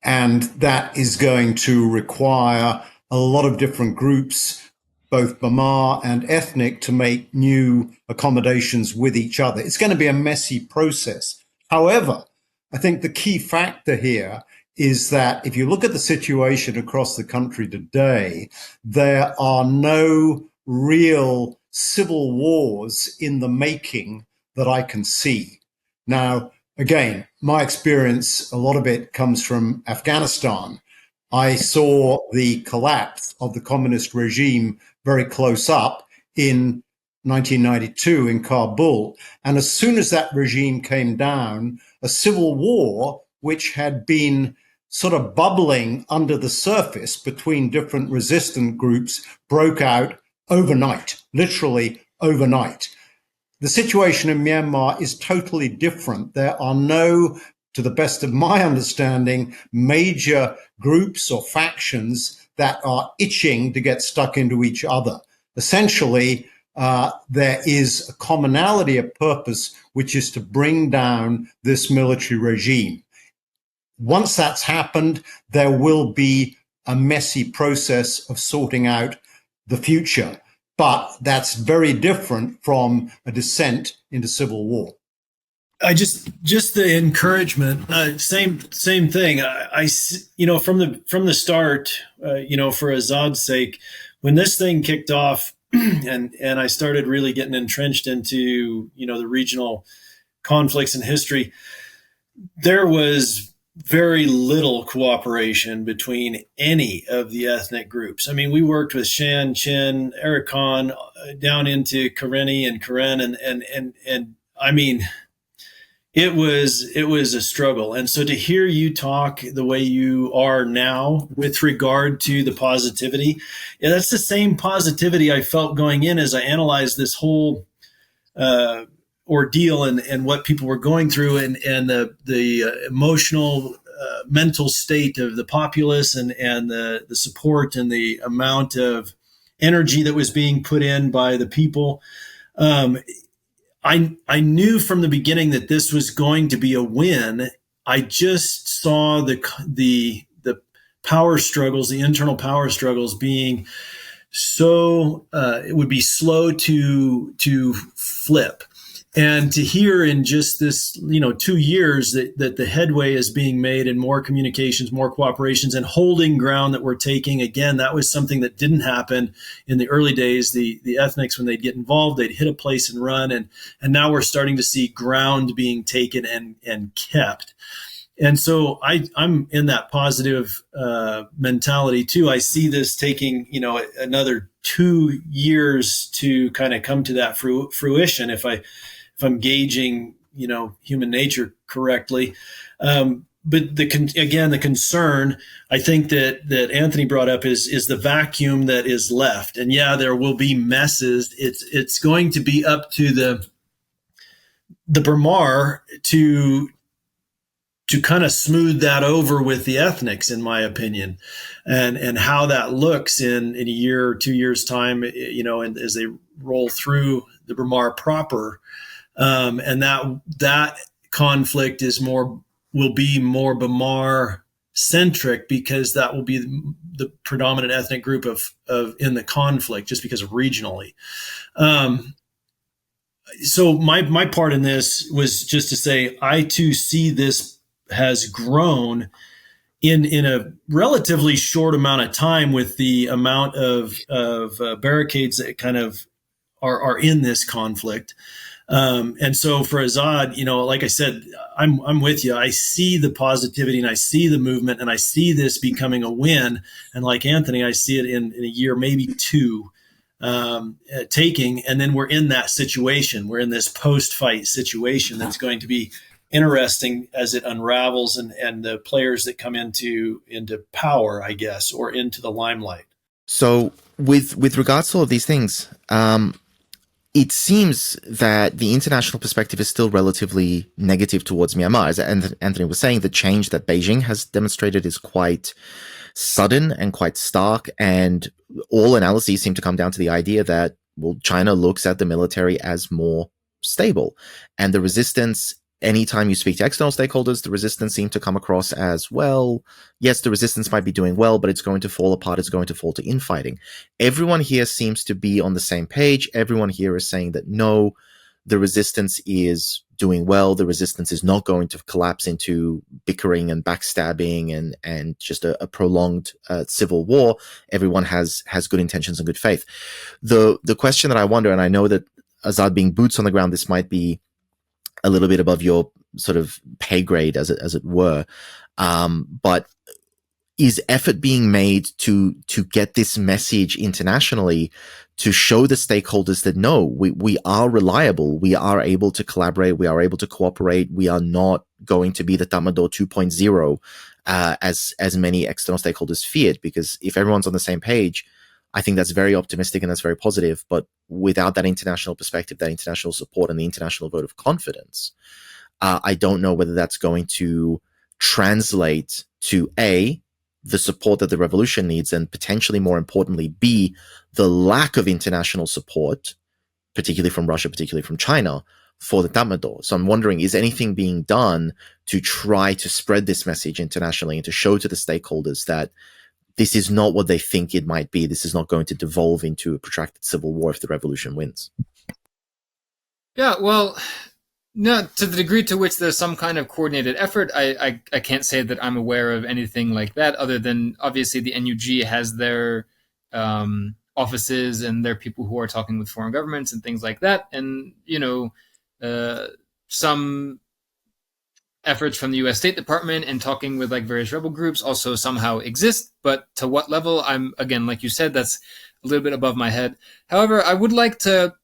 that is going to require a lot of different groups, both Bamar and ethnic, to make new accommodations with each other. It's going to be a messy process. However, I think the key factor here is that if you look at the situation across the country today, there are no real civil wars in the making that I can see. Now, again, my experience, a lot of it comes from Afghanistan. I saw the collapse of the communist regime very close up in 1992 in Kabul. And as soon as that regime came down, a civil war, which had been sort of bubbling under the surface between different resistant groups, broke out overnight, literally overnight. The situation in Myanmar is totally different. There are no, to the best of my understanding, major groups or factions that are itching to get stuck into each other. Essentially, there is a commonality of purpose, which is to bring down this military regime. Once that's happened, there will be a messy process of sorting out the future. But that's very different from a descent into civil war. I just the encouragement, same thing. I from the start, for Azad's sake, when this thing kicked off, and I started really getting entrenched into the regional conflicts in history, there was very little cooperation between any of the ethnic groups. I mean, we worked with Shan, Chin, Arakan, down into Karenni and Karen, and I mean, it was a struggle. And so to hear you talk the way you are now with regard to the positivity, that's the same positivity I felt going in as I analyzed this whole ordeal and what people were going through and the emotional mental state of the populace and the support and the amount of energy that was being put in by the people. I knew from the beginning that this was going to be a win. I just saw the power struggles, the internal power struggles being so it would be slow to flip. And to hear in just this, 2 years that the headway is being made and more communications, more cooperations and holding ground that we're taking, again, that was something that didn't happen in the early days. The ethnics, when they'd get involved, they'd hit a place and run. And now we're starting to see ground being taken and kept. And so I'm in that positive mentality too. I see this taking, another 2 years to kind of come to that fruition if I'm gauging, human nature correctly. But the concern I think that Anthony brought up is the vacuum that is left. And yeah, there will be messes. It's going to be up to the Bamar to kind of smooth that over with the ethnics, in my opinion, and how that looks in a year or 2 years time, and as they roll through the Bamar proper. And that conflict will be more Bamar centric because that will be the predominant ethnic group of in the conflict, just because of regionally. So my part in this was just to say, I too see this has grown in a relatively short amount of time with the amount of barricades that kind of are in this conflict. And so for Azad, like I said, I'm with you. I see the positivity and I see the movement and I see this becoming a win. And like Anthony, I see it in a year, maybe two, taking, and then we're in that situation. We're in this post-fight situation that's going to be interesting as it unravels and the players that come into power, I guess, or into the limelight. So with regards to all of these things, it seems that the international perspective is still relatively negative towards Myanmar. As Anthony was saying, the change that Beijing has demonstrated is quite sudden and quite stark, and all analyses seem to come down to the idea that, well, China looks at the military as more stable, and the resistance, anytime you speak to external stakeholders, the resistance seems to come across as, well, yes, the resistance might be doing well, but it's going to fall apart. It's going to fall to infighting. Everyone here seems to be on the same page. Everyone here is saying that, no, the resistance is doing well. The resistance is not going to collapse into bickering and backstabbing and just a prolonged civil war. Everyone has good intentions and good faith. The question that I wonder, and I know that Azad being boots on the ground, this might be a little bit above your sort of pay grade, as it were. But is effort being made to get this message internationally to show the stakeholders that, no, we are reliable, we are able to collaborate, we are able to cooperate, we are not going to be the Tatmadaw 2.0 as many external stakeholders feared? Because if everyone's on the same page, I think that's very optimistic and that's very positive. But without that international perspective, that international support, and the international vote of confidence, I don't know whether that's going to translate to A, the support that the revolution needs, and potentially more importantly, B, the lack of international support, particularly from Russia, particularly from China, for the Tatmadaw. So I'm wondering, is anything being done to try to spread this message internationally and to show to the stakeholders that this is not what they think it might be? This is not going to devolve into a protracted civil war if the revolution wins. Yeah, well, no, to the degree to which there's some kind of coordinated effort, I can't say that I'm aware of anything like that, other than obviously the NUG has their offices and their people who are talking with foreign governments and things like that. And, some efforts from the U.S. State Department and talking with like various rebel groups also somehow exist. But to what level, I'm, again, like you said, that's a little bit above my head. However, I would like to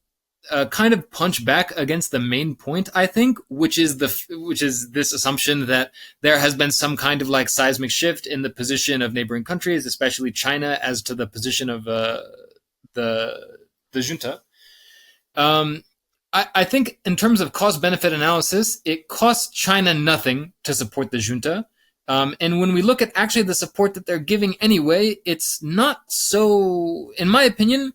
kind of punch back against the main point, I think, which is this assumption that there has been some kind of like seismic shift in the position of neighboring countries, especially China, as to the position of the junta. I think in terms of cost-benefit analysis, it costs China nothing to support the junta. And when we look at actually the support that they're giving anyway, it's not so, in my opinion,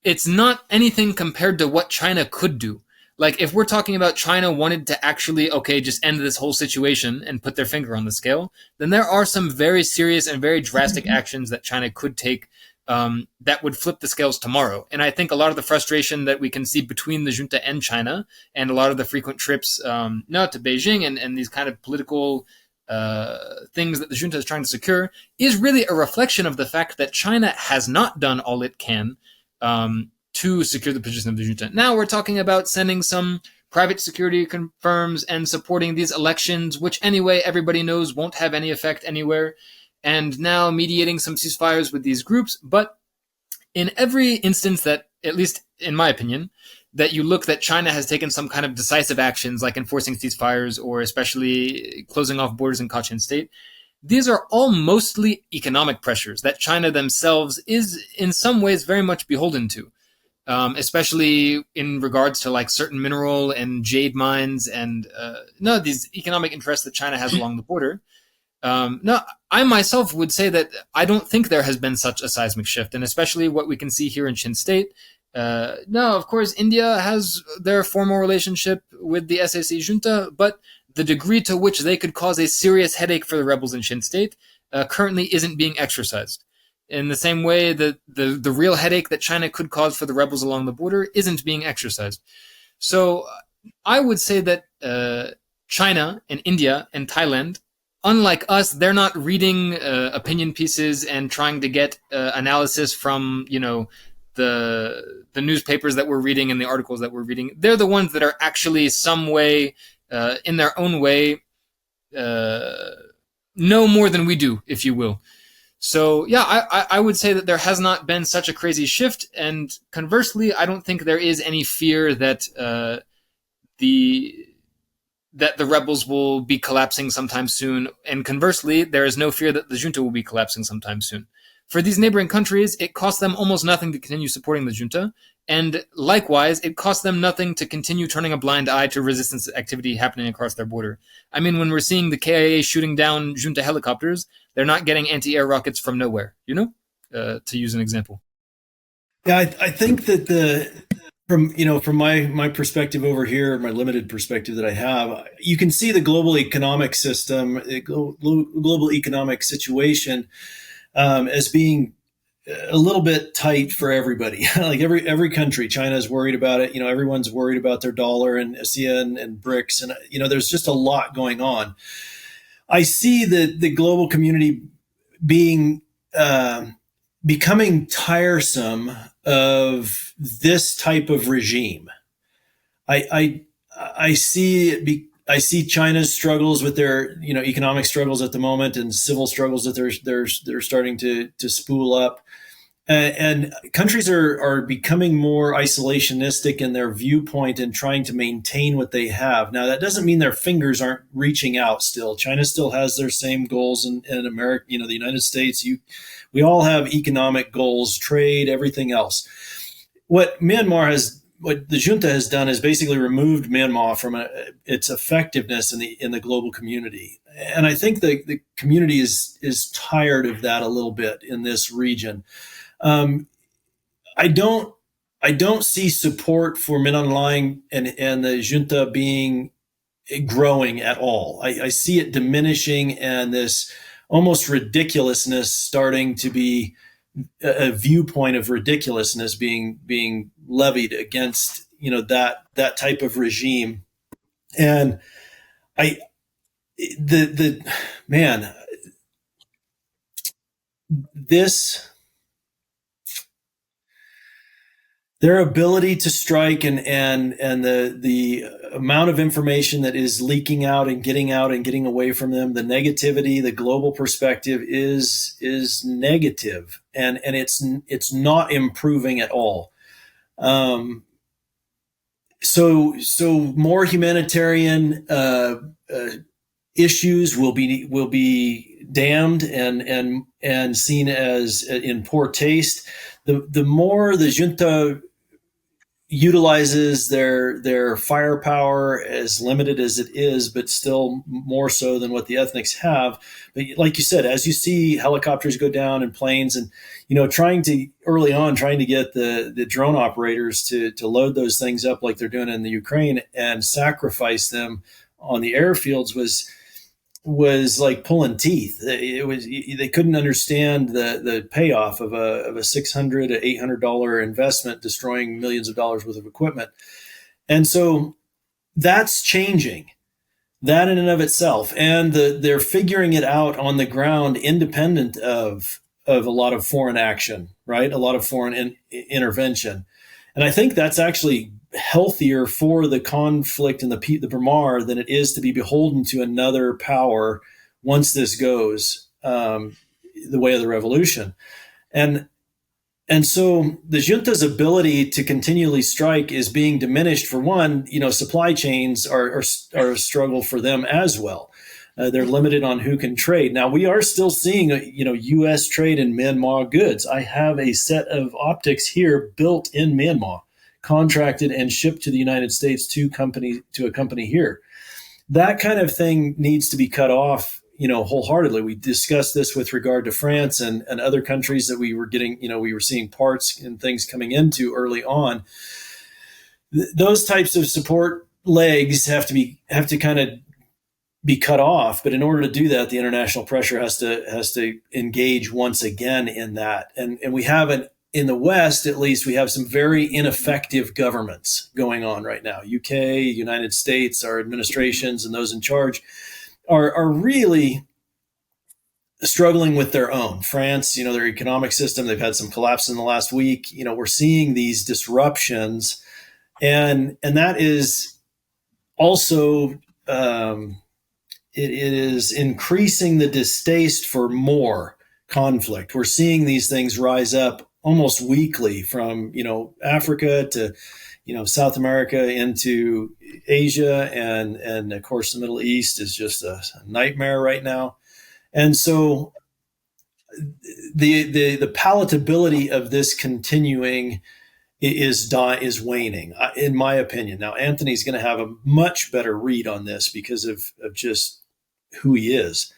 it's not anything compared to what China could do. Like, if we're talking about China wanted to actually, just end this whole situation and put their finger on the scale, then there are some very serious and very drastic actions that China could take that would flip the scales tomorrow. And I think a lot of the frustration that we can see between the junta and China, and a lot of the frequent trips to Beijing and these kind of political things that the junta is trying to secure, is really a reflection of the fact that China has not done all it can to secure the position of the junta. Now we're talking about sending some private security firms and supporting these elections, which anyway everybody knows won't have any effect anywhere, and now mediating some ceasefires with these groups. But in every instance that, at least in my opinion, that you look that China has taken some kind of decisive actions, like enforcing ceasefires or especially closing off borders in Kachin State, these are all mostly economic pressures that China themselves is in some ways very much beholden to, especially in regards to like certain mineral and jade mines and these economic interests that China has along the border. I myself would say that I don't think there has been such a seismic shift, and especially what we can see here in Chin State. Of course, India has their formal relationship with the SAC junta, but the degree to which they could cause a serious headache for the rebels in Shin State currently isn't being exercised. In the same way that the real headache that China could cause for the rebels along the border isn't being exercised. So I would say that China and India and Thailand, unlike us, they're not reading opinion pieces and trying to get analysis from, the newspapers that we're reading and the articles that we're reading. They're the ones that are actually some way, in their own way, know more than we do, if you will. So yeah, I would say that there has not been such a crazy shift, and conversely, I don't think there is any fear that the rebels will be collapsing sometime soon, and conversely, there is no fear that the junta will be collapsing sometime soon. For these neighboring countries, it costs them almost nothing to continue supporting the junta, and likewise, it costs them nothing to continue turning a blind eye to resistance activity happening across their border. I mean, when we're seeing the KIA shooting down junta helicopters, they're not getting anti-air rockets from nowhere, to use an example. Yeah, I think that from my perspective over here, my limited perspective that I have, you can see the global economic system, the global economic situation as being a little bit tight for everybody. Like every country, China is worried about it. Everyone's worried about their dollar and ASEAN and BRICS, and there's just a lot going on. I see the global community becoming tiresome of this type of regime. I see China's struggles with their economic struggles at the moment, and civil struggles that they're starting to spool up. And countries are becoming more isolationistic in their viewpoint and trying to maintain what they have. Now, that doesn't mean their fingers aren't reaching out still. China still has their same goals, and America, the United States, we all have economic goals, trade, everything else. What the junta has done is basically removed Myanmar from its effectiveness in the global community. And I think the community is tired of that a little bit in this region. I don't see support for Min Aung Hlaing and the junta growing at all. I see it diminishing, and this almost ridiculousness starting to be a viewpoint of ridiculousness being levied against that type of regime. And their ability to strike and the amount of information that is leaking out and getting away from them, the negativity, the global perspective is negative, and it's not improving at all. So more humanitarian issues will be damned and seen as in poor taste. The more the junta utilizes their firepower, as limited as it is, but still more so than what the ethnics have. But like you said, as you see helicopters go down and planes, and trying to get the drone operators to load those things up like they're doing in the Ukraine and sacrifice them on the airfields was like pulling teeth. They couldn't understand the payoff of a $600 to $800 investment destroying millions of dollars worth of equipment. And so that's changing, that in and of itself. And they're figuring it out on the ground, independent of a lot of foreign action, right? A lot of foreign intervention. And I think that's actually healthier for the conflict in the Burma than it is to be beholden to another power once this goes the way of the revolution. And so the junta's ability to continually strike is being diminished. For one, supply chains are a struggle for them as well. They're limited on who can trade. Now, we are still seeing U.S. trade in Myanmar goods. I have a set of optics here built in Myanmar, contracted and shipped to the United States to a company here. That kind of thing needs to be cut off, wholeheartedly. We discussed this with regard to France and other countries that we were getting, we were seeing parts and things coming into early on. Those types of support legs have to kind of be cut off. But in order to do that, the international pressure has to engage once again in that. And we have in the West, at least, we have some very ineffective governments going on right now. UK, United States, our administrations and those in charge are really struggling with their own. France, their economic system, they've had some collapse in the last week. We're seeing these disruptions, and that is also it is increasing the distaste for more conflict. We're seeing these things rise up almost weekly from Africa to South America into Asia, and of course the Middle East is just a nightmare right now. And so the palatability of this continuing is waning, in my opinion. Now, Anthony's going to have a much better read on this because of just who he is.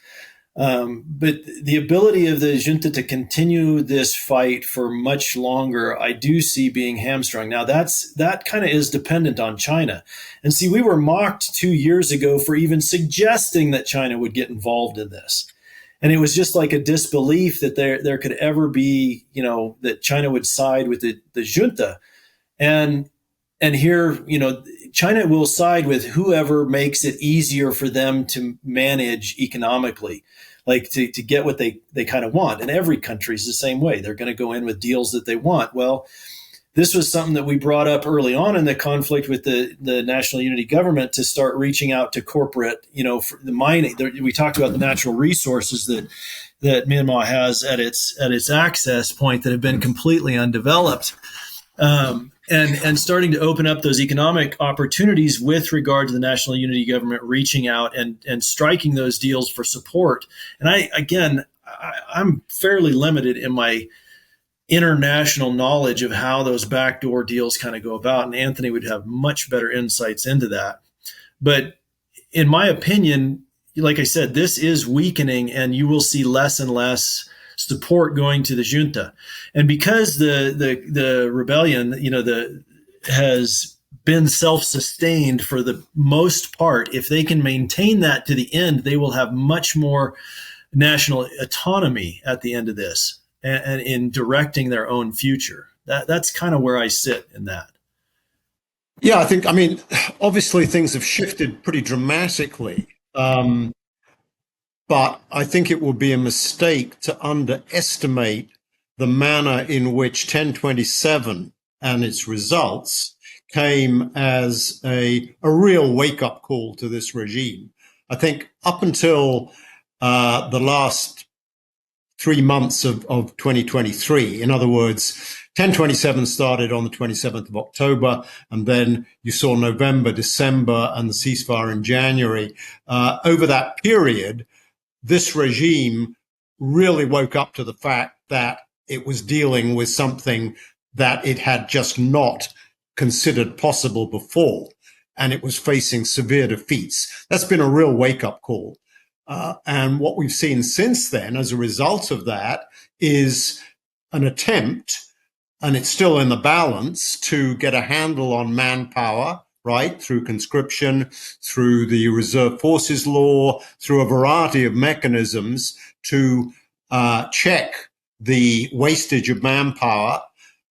But the ability of the junta to continue this fight for much longer, I do see being hamstrung. Now, that kind of is dependent on China. And see, we were mocked 2 years ago for even suggesting that China would get involved in this. And it was just like a disbelief that there could ever be, that China would side with the junta. And here, China will side with whoever makes it easier for them to manage economically, like to get what they kind of want. And every country is the same way. They're going to go in with deals that they want. Well, this was something that we brought up early on in the conflict with the National Unity Government to start reaching out to corporate, for the mining. We talked about the natural resources that Myanmar has at its access point that have been completely undeveloped, and starting to open up those economic opportunities with regard to the National Unity Government reaching out and striking those deals for support. And I'm fairly limited in my international knowledge of how those backdoor deals kind of go about. And Anthony would have much better insights into that. But in my opinion, like I said, this is weakening, and you will see less and less support going to the junta. And because the rebellion, has been self-sustained for the most part, if they can maintain that to the end, they will have much more national autonomy at the end of this, and in directing their own future. That's kind of where I sit in that. Yeah, I mean, obviously things have shifted pretty dramatically. But I think it would be a mistake to underestimate the manner in which 1027 and its results came as a real wake-up call to this regime. I think up until the last 3 months of 2023. In other words, 1027 started on the 27th of October, and then you saw November, December, and the ceasefire in January. Over that period, this regime really woke up to the fact that it was dealing with something that it had just not considered possible before, and it was facing severe defeats. That's been a real wake-up call. And what we've seen since then, as a result of that, is an attempt, and it's still in the balance, to get a handle on manpower, right, through conscription, through the reserve forces law, through a variety of mechanisms to check the wastage of manpower,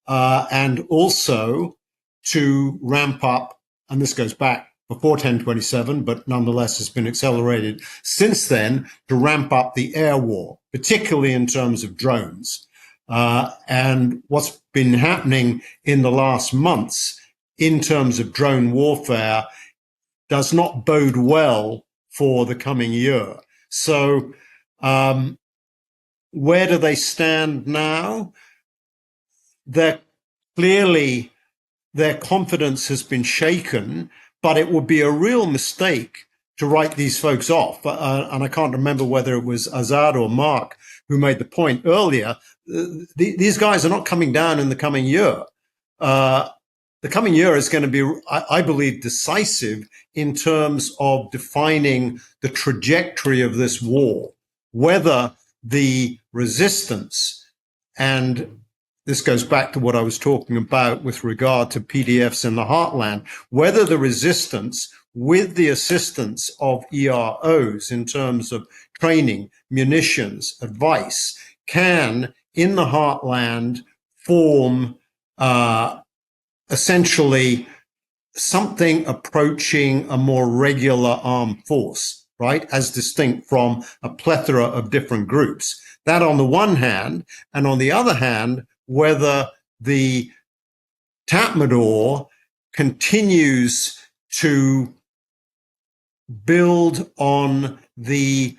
and also to ramp up, and this goes back before 1027, but nonetheless has been accelerated since then, to ramp up the air war, particularly in terms of drones. And what's been happening in the last months in terms of drone warfare does not bode well for the coming year. So where do they stand now? Clearly, their confidence has been shaken, but it would be a real mistake to write these folks off. And I can't remember whether it was Azad or Mark who made the point earlier. These guys are not coming down in the coming year. The coming year is going to be, I believe, decisive in terms of defining the trajectory of this war, whether the resistance, and this goes back to what I was talking about with regard to PDFs in the heartland, whether the resistance with the assistance of EROs in terms of training, munitions, advice, can, in the heartland, form essentially something approaching a more regular armed force, right? As distinct from a plethora of different groups. That on the one hand, and on the other hand, whether the Tatmadaw continues to build on the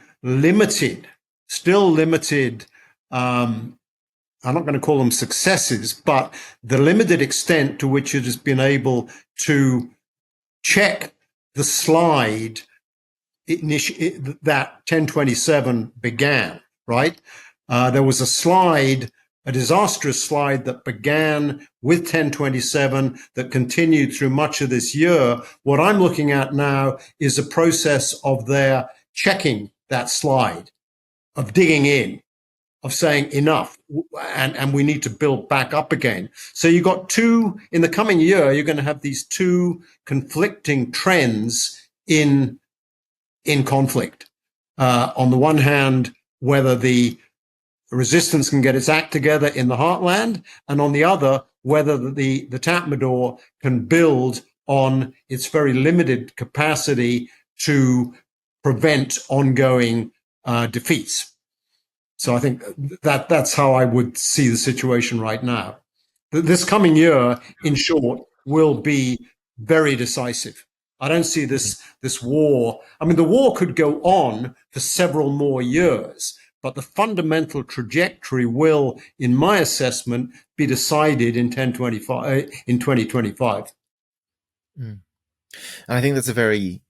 still limited, I'm not going to call them successes, but the limited extent to which it has been able to check the slide that 1027 began, right? There was a disastrous slide that began with 1027 that continued through much of this year. What I'm looking at now is a process of their checking that slide, of digging in, of saying enough, and we need to build back up again. So you got two, in the coming year, you're going to have these two conflicting trends in conflict. On the one hand, whether the resistance can get its act together in the heartland, and on the other, whether the Tatmadaw can build on its very limited capacity to prevent ongoing defeats. So I think that's how I would see the situation right now. This coming year, in short, will be very decisive. I don't see this war. I mean, the war could go on for several more years, but the fundamental trajectory will, in my assessment, be decided in 2025. And I think that's a very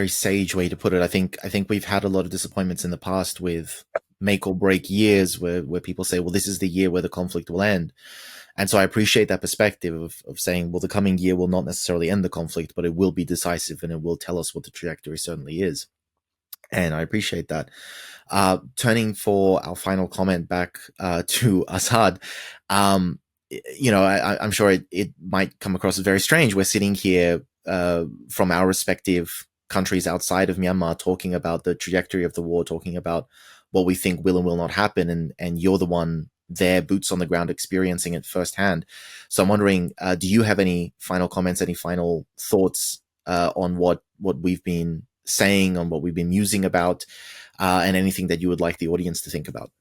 sage way to put it. I think we've had a lot of disappointments in the past with make or break years where people say, well, this is the year where the conflict will end. And so I appreciate that perspective of saying, well, the coming year will not necessarily end the conflict, but it will be decisive and it will tell us what the trajectory certainly is. And I appreciate that. Turning for our final comment back to Azad, I'm sure it might come across as very strange. We're sitting here from our respective countries outside of Myanmar talking about the trajectory of the war, talking about what we think will and will not happen, and you're the one there, boots on the ground, experiencing it firsthand. So I'm wondering, do you have any final comments, any final thoughts on what we've been saying, on what we've been musing about, and anything that you would like the audience to think about?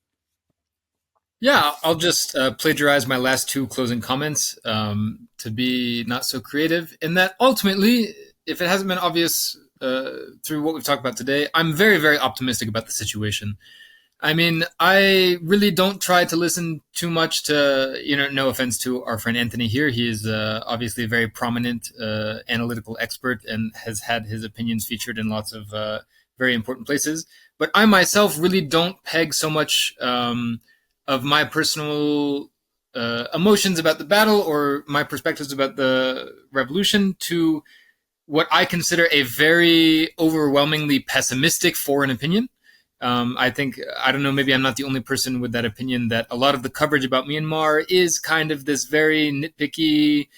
Yeah, I'll just plagiarize my last two closing comments to be not so creative, in that ultimately, if it hasn't been obvious through what we've talked about today, I'm very, very optimistic about the situation. I mean, I really don't try to listen too much to, no offense to our friend Anthony here. He is obviously a very prominent analytical expert and has had his opinions featured in lots of very important places. But I myself really don't peg so much of my personal emotions about the battle or my perspectives about the revolution to what I consider a very overwhelmingly pessimistic foreign opinion. I think, I don't know, maybe I'm not the only person with that opinion, that a lot of the coverage about Myanmar is kind of this very nitpicky,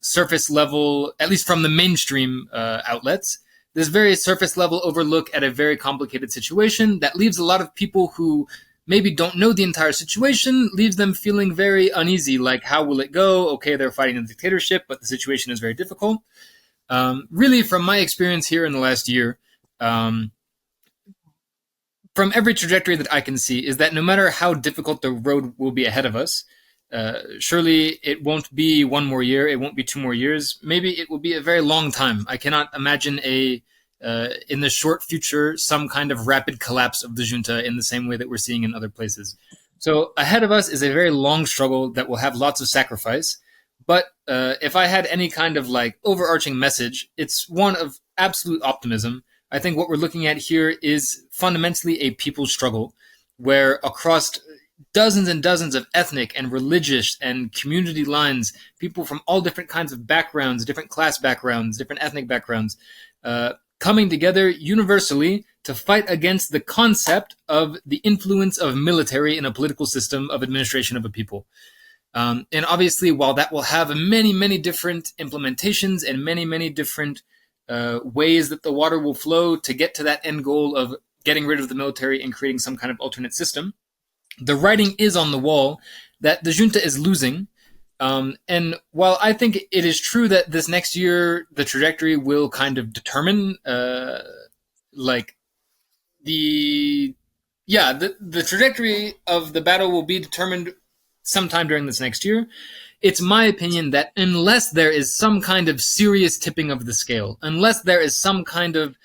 surface level, at least from the mainstream outlets, this very surface level overlook at a very complicated situation that leaves a lot of people who maybe don't know the entire situation, leaves them feeling very uneasy, like, how will it go? Okay, they're fighting a dictatorship, but the situation is very difficult. Really, from my experience here in the last year, from every trajectory that I can see, is that no matter how difficult the road will be ahead of us, surely it won't be one more year, it won't be 2 more years, maybe it will be a very long time. I cannot imagine in the short future, some kind of rapid collapse of the junta in the same way that we're seeing in other places. So ahead of us is a very long struggle that will have lots of sacrifice. But if I had any kind of overarching message, it's one of absolute optimism. I think what we're looking at here is fundamentally a people's struggle, where across dozens and dozens of ethnic and religious and community lines, people from all different kinds of backgrounds, different class backgrounds, different ethnic backgrounds, coming together universally to fight against the concept of the influence of military in a political system of administration of a people. And obviously, while that will have many, many different implementations and many, many different ways that the water will flow to get to that end goal of getting rid of the military and creating some kind of alternate system. The writing is on the wall that the junta is losing. And while I think it is true that this next year the trajectory will kind of determine the trajectory of the battle will be determined sometime during this next year. It's my opinion that unless there is some kind of serious tipping of the scale, unless there is some kind of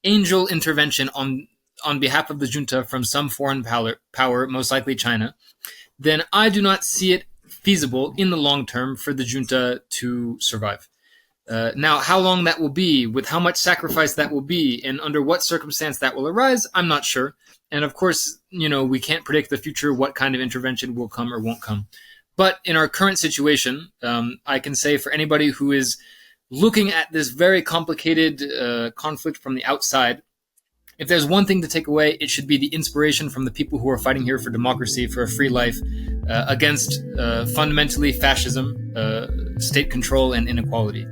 angel intervention on behalf of the junta from some foreign power, most likely China, then I do not see it feasible in the long term for the junta to survive. Now, how long that will be, with how much sacrifice that will be, and under what circumstance that will arise, I'm not sure. And of course, we can't predict the future, what kind of intervention will come or won't come. But in our current situation, I can say for anybody who is looking at this very complicated conflict from the outside, if there's one thing to take away, it should be the inspiration from the people who are fighting here for democracy, for a free life, against fundamentally fascism, state control, and inequality.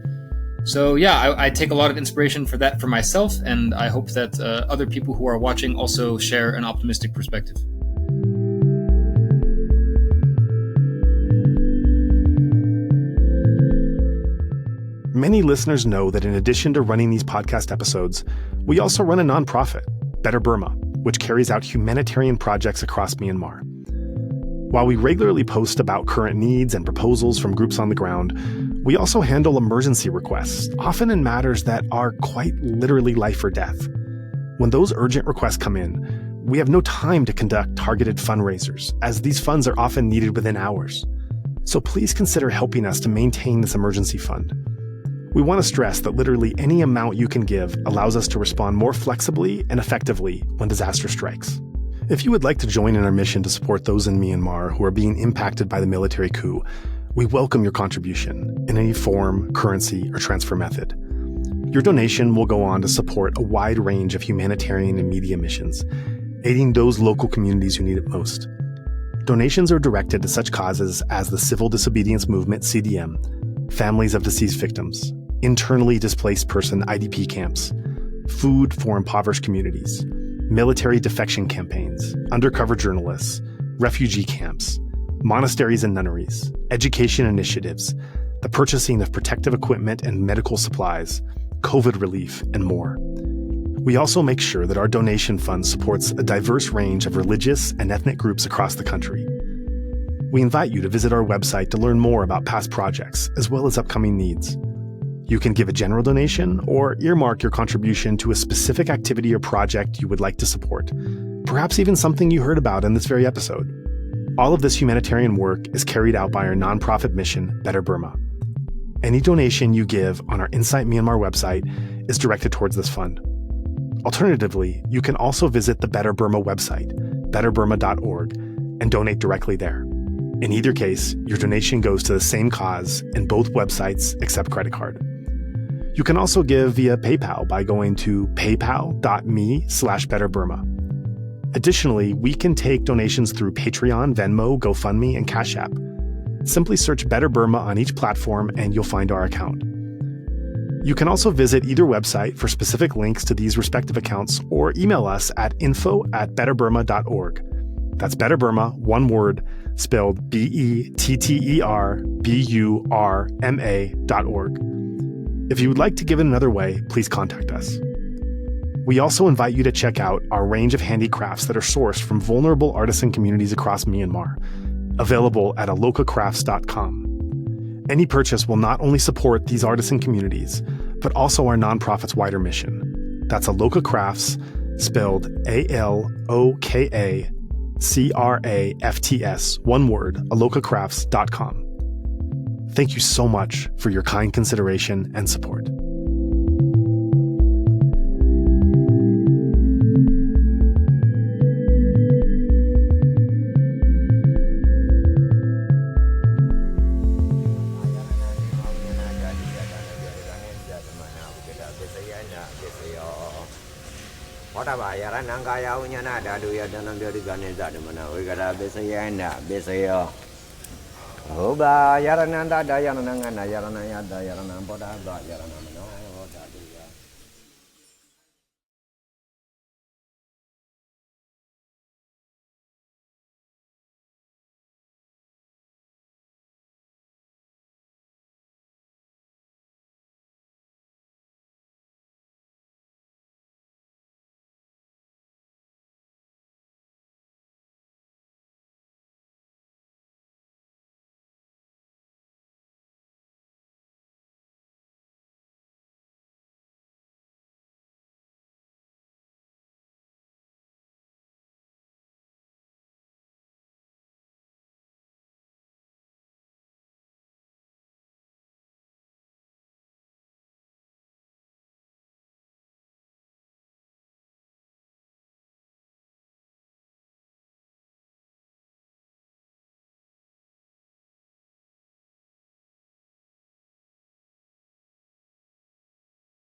So yeah, I take a lot of inspiration for that for myself, and I hope that other people who are watching also share an optimistic perspective. Many listeners know that in addition to running these podcast episodes, we also run a nonprofit, Better Burma, which carries out humanitarian projects across Myanmar. While we regularly post about current needs and proposals from groups on the ground, we also handle emergency requests, often in matters that are quite literally life or death. When those urgent requests come in, we have no time to conduct targeted fundraisers, as these funds are often needed within hours. So please consider helping us to maintain this emergency fund. We want to stress that literally any amount you can give allows us to respond more flexibly and effectively when disaster strikes. If you would like to join in our mission to support those in Myanmar who are being impacted by the military coup, we welcome your contribution in any form, currency, or transfer method. Your donation will go on to support a wide range of humanitarian and media missions, aiding those local communities who need it most. Donations are directed to such causes as the Civil Disobedience Movement, CDM, families of deceased victims, internally displaced person IDP camps, food for impoverished communities, military defection campaigns, undercover journalists, refugee camps, monasteries and nunneries, education initiatives, the purchasing of protective equipment and medical supplies, COVID relief, and more. We also make sure that our donation fund supports a diverse range of religious and ethnic groups across the country. We invite you to visit our website to learn more about past projects, as well as upcoming needs. You can give a general donation or earmark your contribution to a specific activity or project you would like to support, perhaps even something you heard about in this very episode. All of this humanitarian work is carried out by our nonprofit mission, Better Burma. Any donation you give on our Insight Myanmar website is directed towards this fund. Alternatively, you can also visit the Better Burma website, betterburma.org, and donate directly there. In either case, your donation goes to the same cause, and both websites accept credit card. You can also give via PayPal by going to paypal.me/betterburma. Additionally, we can take donations through Patreon, Venmo, GoFundMe, and Cash App. Simply search Better Burma on each platform and you'll find our account. You can also visit either website for specific links to these respective accounts or email us at info@betterburma.org. That's Better Burma, one word, spelled BETTERBURMA.org. If you would like to give it another way, please contact us. We also invite you to check out our range of handicrafts that are sourced from vulnerable artisan communities across Myanmar, available at alokacrafts.com. Any purchase will not only support these artisan communities, but also our nonprofit's wider mission. That's Aloka Crafts, spelled ALOKACRAFTS, one word, alokacrafts.com. Thank you so much for your kind consideration and support. Oba yarananda dayananga yaranaya dayanam boda yaranam